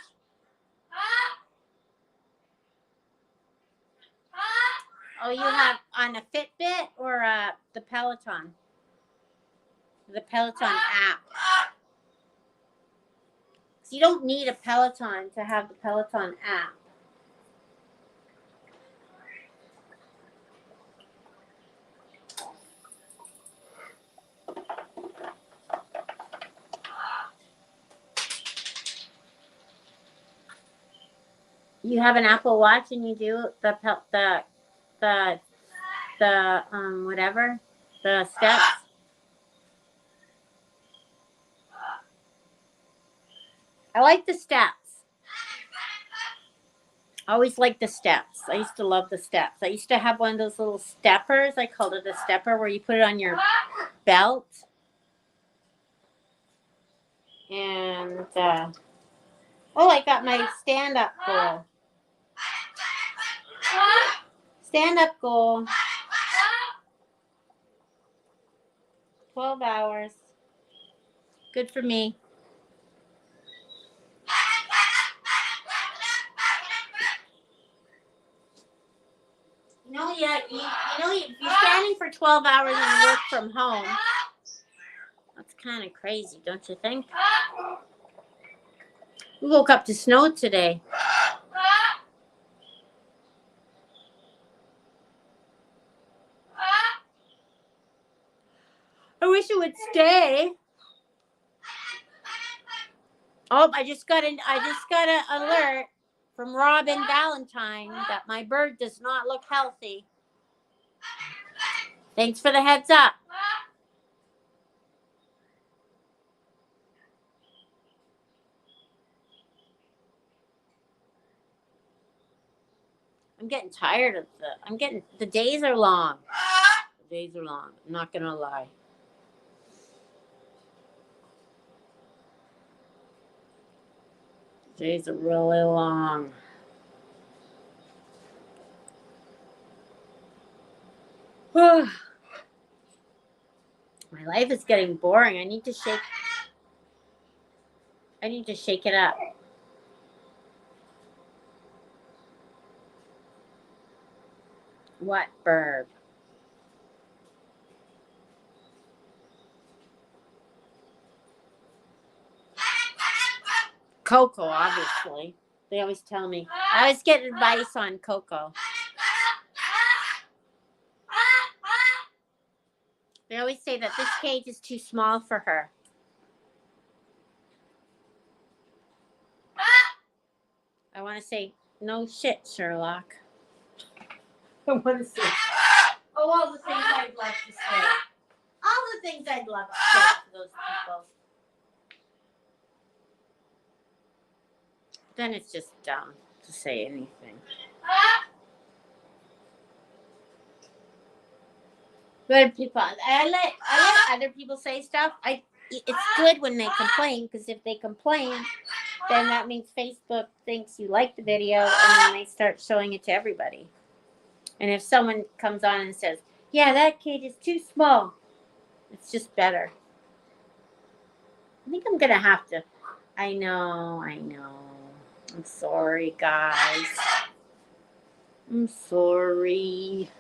Oh, you have on a Fitbit or the Peloton? The Peloton app. So you don't need a Peloton to have the Peloton app. You have an Apple Watch and you do the whatever, the steps. I like the steps. I always like the steps. I used to love the steps. I used to have one of those little steppers. I called it a stepper where you put it on your belt. And, I got my stand-up goal. Stand-up goal. 12 hours. Good for me. If you're standing for 12 hours and you work from home, that's kind of crazy, don't you think? We woke up to snow today. I wish it would stay. Oh, I just got an alert from Robin Valentine that my bird does not look healthy. Thanks for the heads up. I'm getting tired of the days are long. The days are long. I'm not gonna lie. The days are really long. My life is getting boring. I need to shake it up. What bird? Coco, obviously. They always tell me. I always get advice on Coco. They always say that this cage is too small for her. I want to say, no shit, Sherlock. I want to say, all the things I'd love to say. All the things I'd love to say to those people. Then it's just dumb to say anything. But people, I let other people say stuff. It's good when they complain, because if they complain, then that means Facebook thinks you like the video, and then they start showing it to everybody. And if someone comes on and says, yeah, that cage is too small, it's just better. I think I'm going to have to. I know. I'm sorry, guys. I'm sorry.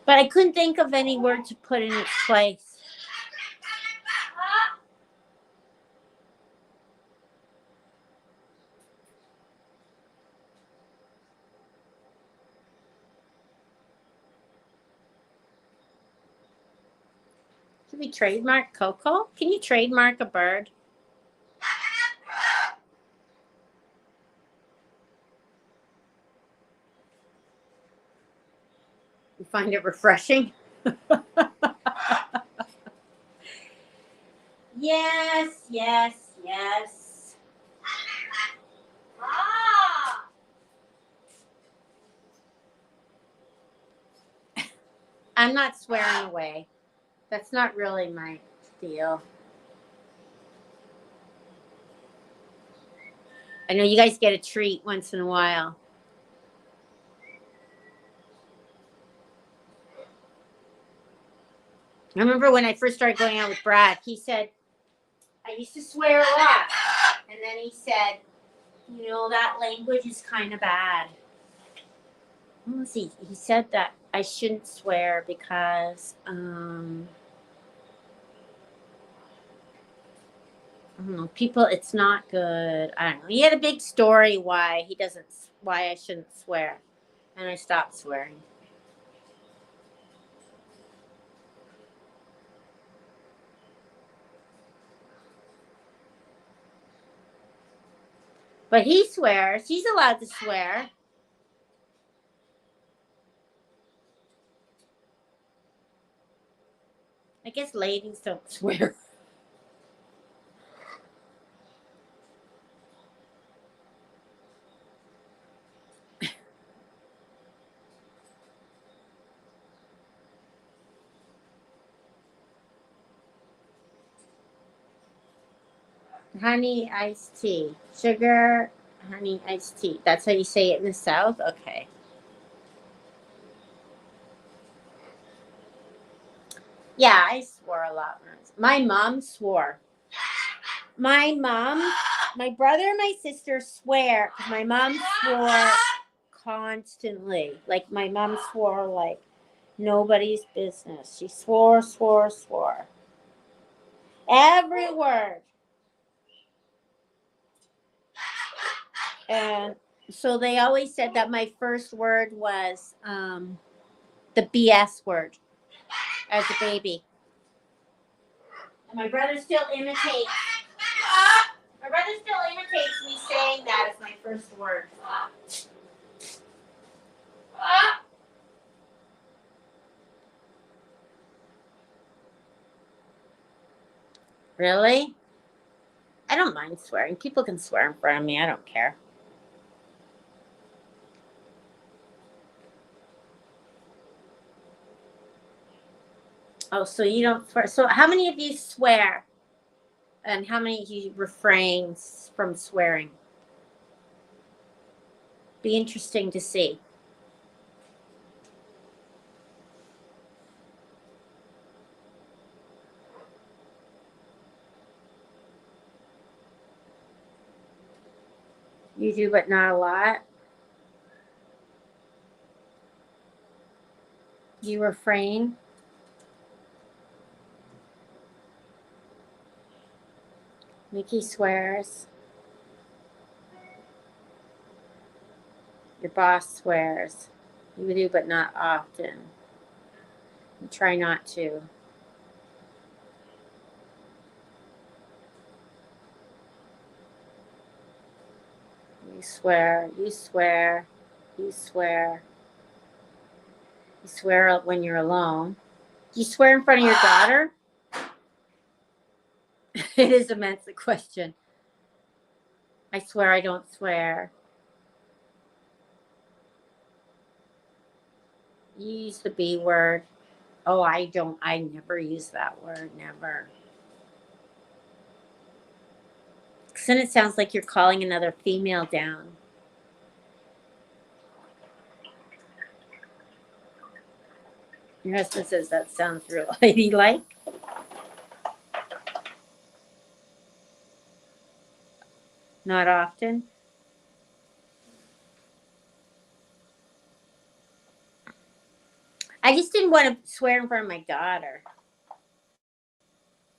But I couldn't think of any word to put in its place. Should we trademark Coco? Can you trademark a bird? You find it refreshing? Yes. I'm not swearing away. That's not really my deal. I know you guys get a treat once in a while. I remember when I first started going out with Brad, he said, I used to swear a lot. And then he said, you know, that language is kind of bad. What was he? He said that I shouldn't swear because, I don't know, people, it's not good. I don't know. He had a big story why I shouldn't swear. And I stopped swearing. But he swears. He's allowed to swear. I guess ladies don't swear. Honey iced tea. Sugar, honey iced tea. That's how you say it in the South? Okay. Yeah, I swore a lot. My mom swore. My brother and my sister swear. My mom swore constantly. Like, my mom swore like nobody's business. She swore. Every word. And so they always said that my first word was the BS word as a baby. And my brother still imitates. My brother still imitates me saying that as my first word. Really? I don't mind swearing. People can swear in front of me. I don't care. Oh, so you don't swear. So how many of you swear? And how many of you refrain from swearing? Be interesting to see. You do, but not a lot. You refrain. Nikki swears. Your boss swears. You do, but not often. You try not to. You swear. You swear. You swear. You swear when you're alone. Do you swear in front of your daughter? It is a mental question. I swear I don't swear. You use the B word. Oh, I don't. I never use that word. Never. Then it sounds like you're calling another female down. Your husband says that sounds real ladylike. Not often. I just didn't want to swear in front of my daughter.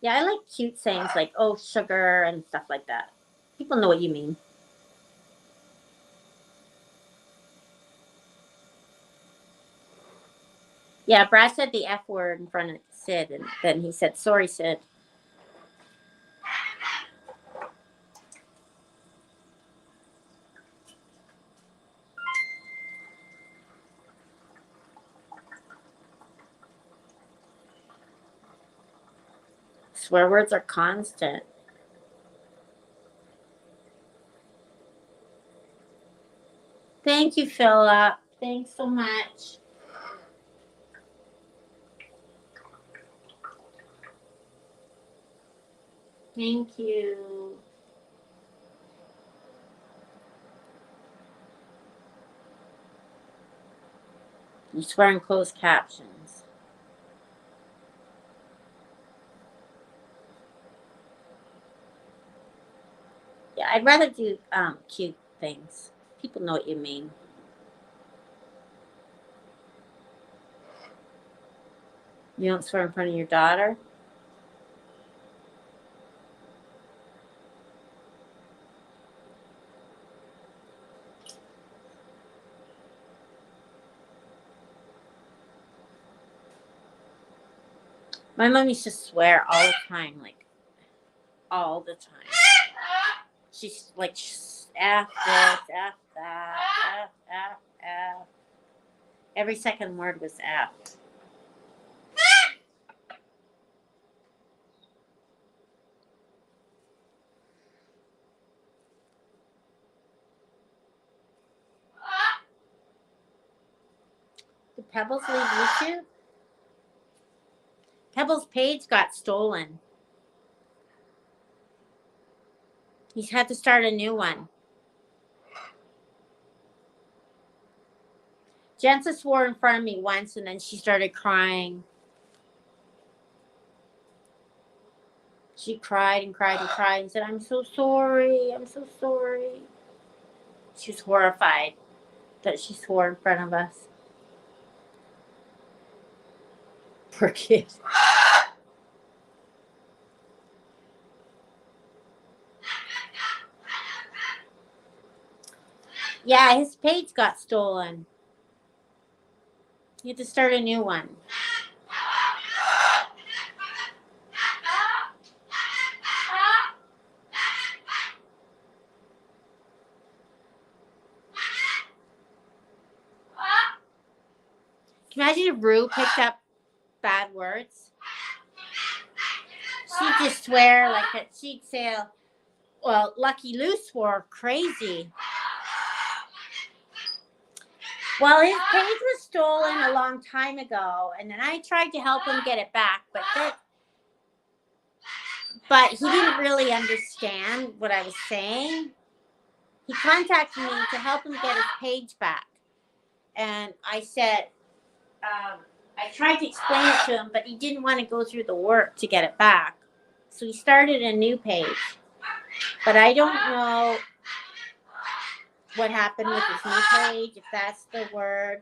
Yeah, I like cute sayings like, oh, sugar and stuff like that. People know what you mean. Yeah, Brad said the F word in front of Sid, and then he said, sorry, Sid. Swear words are constant. Thank you, Philip. Thanks so much. Thank you. You swear in closed captions. Yeah, I'd rather do cute things. People know what you mean. You don't swear in front of your daughter? My mom used to swear all the time, like all the time. She's like, F this, F that, F, F, F. Every second word was F. Did Pebbles leave YouTube? Pebbles' page got stolen. He's had to start a new one. Jensa swore in front of me once and then she started crying. She cried and cried and cried and said, I'm so sorry. I'm so sorry. She was horrified that she swore in front of us. Poor kid. Yeah, his page got stolen. He had to start a new one. Can you imagine if Rue picked up bad words? She'd just swear like that. She'd say, well, Lucky Lou swore crazy. Well, his page was stolen a long time ago, and then I tried to help him get it back, but he didn't really understand what I was saying. He contacted me to help him get his page back, and I said, I tried to explain it to him, but he didn't want to go through the work to get it back. So he started a new page. But I don't know what happened with his new page, if that's the word.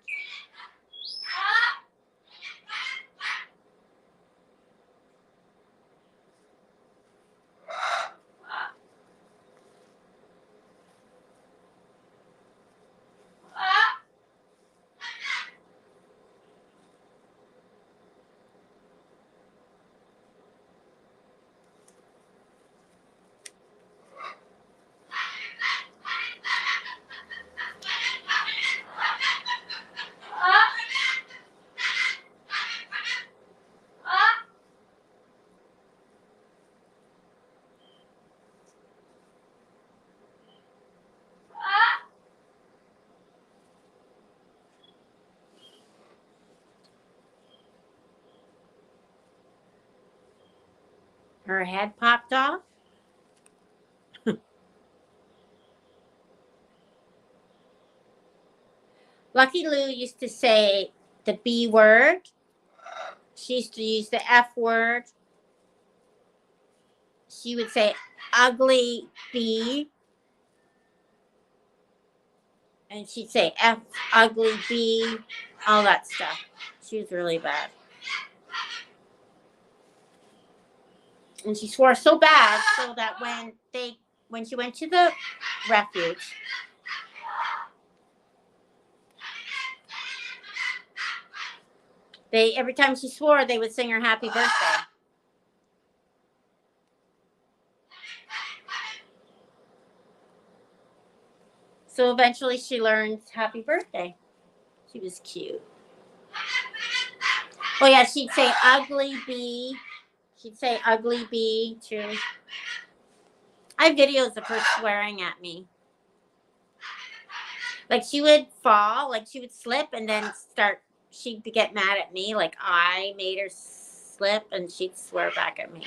Her head popped off. Lucky Lou used to say the B word. She used to use the F word. She would say ugly B. And she'd say F, ugly B, all that stuff. She was really bad. And she swore so bad so that when she went to the refuge, every time she swore, they would sing her happy birthday. So eventually she learned happy birthday. She was cute. Oh yeah, she'd say ugly bee. She'd say ugly bee too. I have videos of her swearing at me. Like she would fall, like she would slip and then she'd get mad at me, like I made her slip, and she'd swear back at me.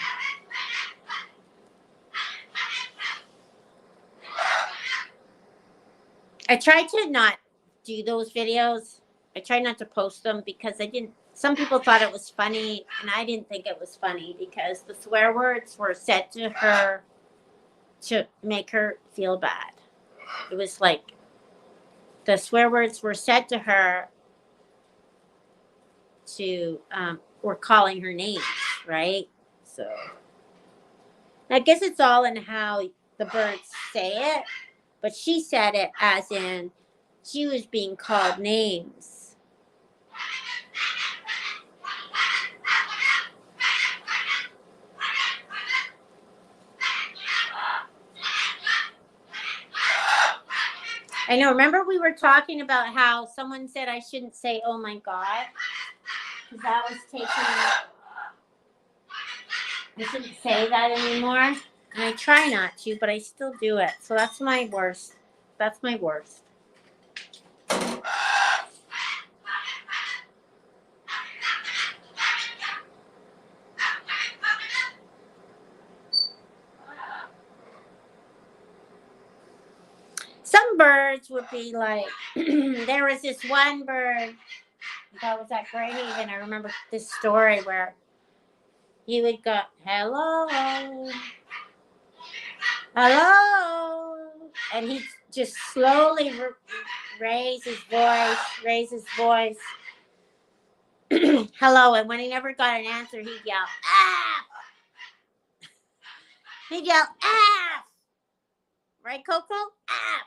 I tried to not do those videos. I tried not to post them because some people thought it was funny, and I didn't think it was funny because the swear words were said to her to make her feel bad. It was like the swear words were said to her were calling her names, right? So I guess it's all in how the birds say it, but she said it as in she was being called names. I know. Remember we were talking about how someone said I shouldn't say, oh my God, because that was taking, I shouldn't say that anymore. And I try not to, but I still do it. So that's my worst. That's my worst. Some birds would be like, there was this one bird that was at Greyhaven. I remember this story where he would go, hello, hello. And he'd just slowly raise his voice. Hello. And when he never got an answer, he'd yell, ah! He'd yell, ah! Right, Coco? Ah!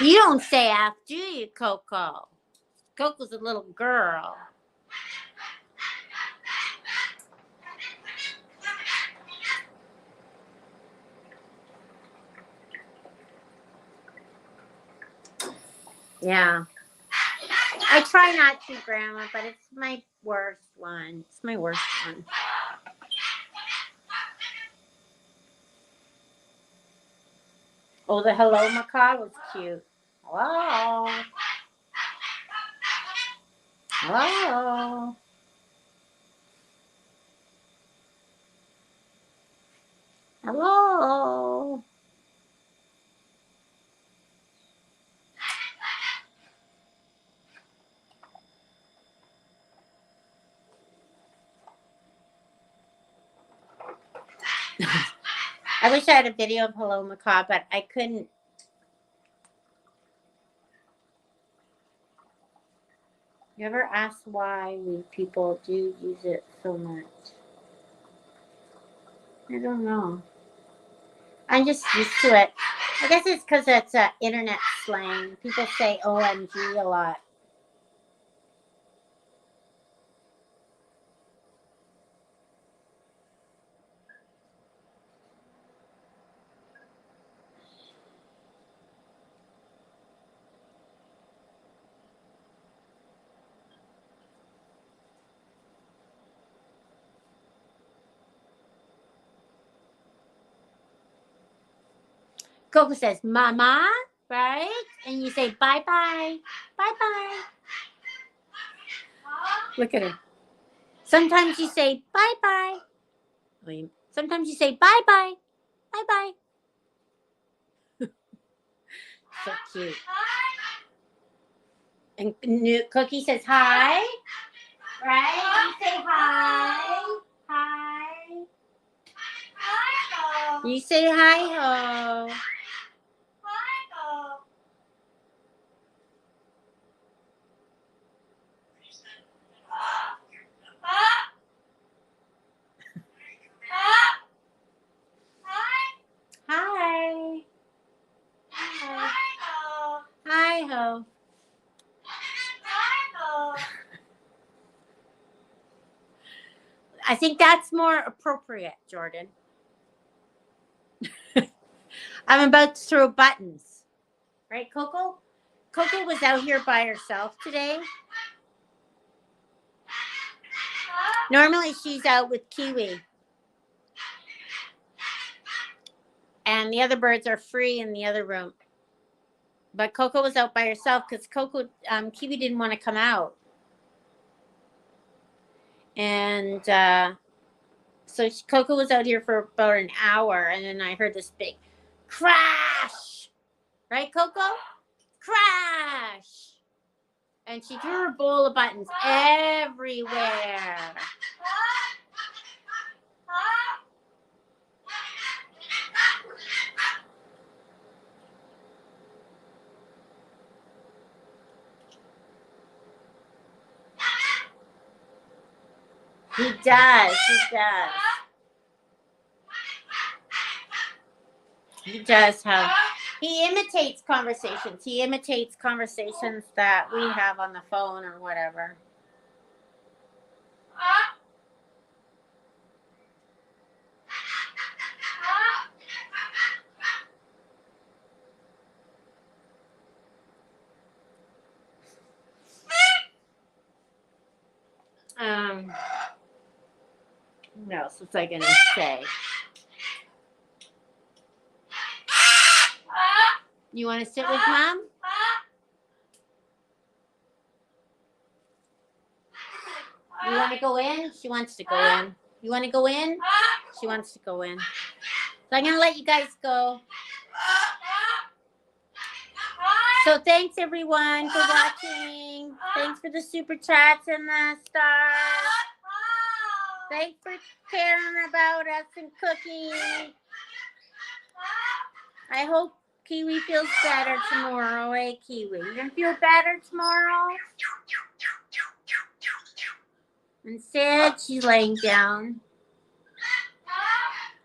You don't say F, do you, Coco? Coco's a little girl. Yeah. I try not to, Grandma, but it's my worst one. It's my worst one. Oh, the hello macaw was cute. Hello. Hello. Hello. I wish I had a video of hello macaw, but I couldn't. You ever ask why we people do use it so much? I don't know. I'm just used to it. I guess it's because it's internet slang. People say OMG a lot. Coco says, Mama, right? And you say, bye-bye. Bye-bye. Look at her. Sometimes you say, bye-bye. Sometimes you say, bye-bye. Bye-bye. So cute. And Cookie says hi. Right? You say hi. Hi. You say hi-ho. Hi. Hi-ho. I think that's more appropriate, Jordan. I'm about to throw buttons. Right, Coco? Coco was out here by herself today. Normally she's out with Kiwi. And the other birds are free in the other room. But Coco was out by herself because Kiwi didn't want to come out. And so Coco was out here for about an hour. And then I heard this big crash. Right, Coco? Crash. And she threw her bowl of buttons everywhere. He does. He does have. He imitates conversations. He imitates conversations that we have on the phone or whatever. What else was I gonna say? You want to sit with Mom? You want to go in? She wants to go in. You want to go in? She wants to go in. So I'm gonna let you guys go. So thanks everyone for watching. Thanks for the super chats and the stars. Thanks for caring about us and Cookie. I hope Kiwi feels better tomorrow, eh, Kiwi? You gonna feel better tomorrow? And Sid, she's laying down.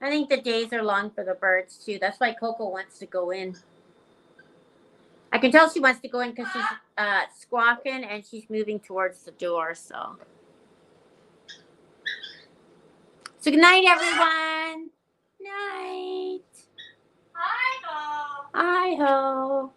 I think the days are long for the birds too. That's why Coco wants to go in. I can tell she wants to go in because she's squawking and she's moving towards the door. So good night, everyone. Night. Hi-ho. Hi-ho.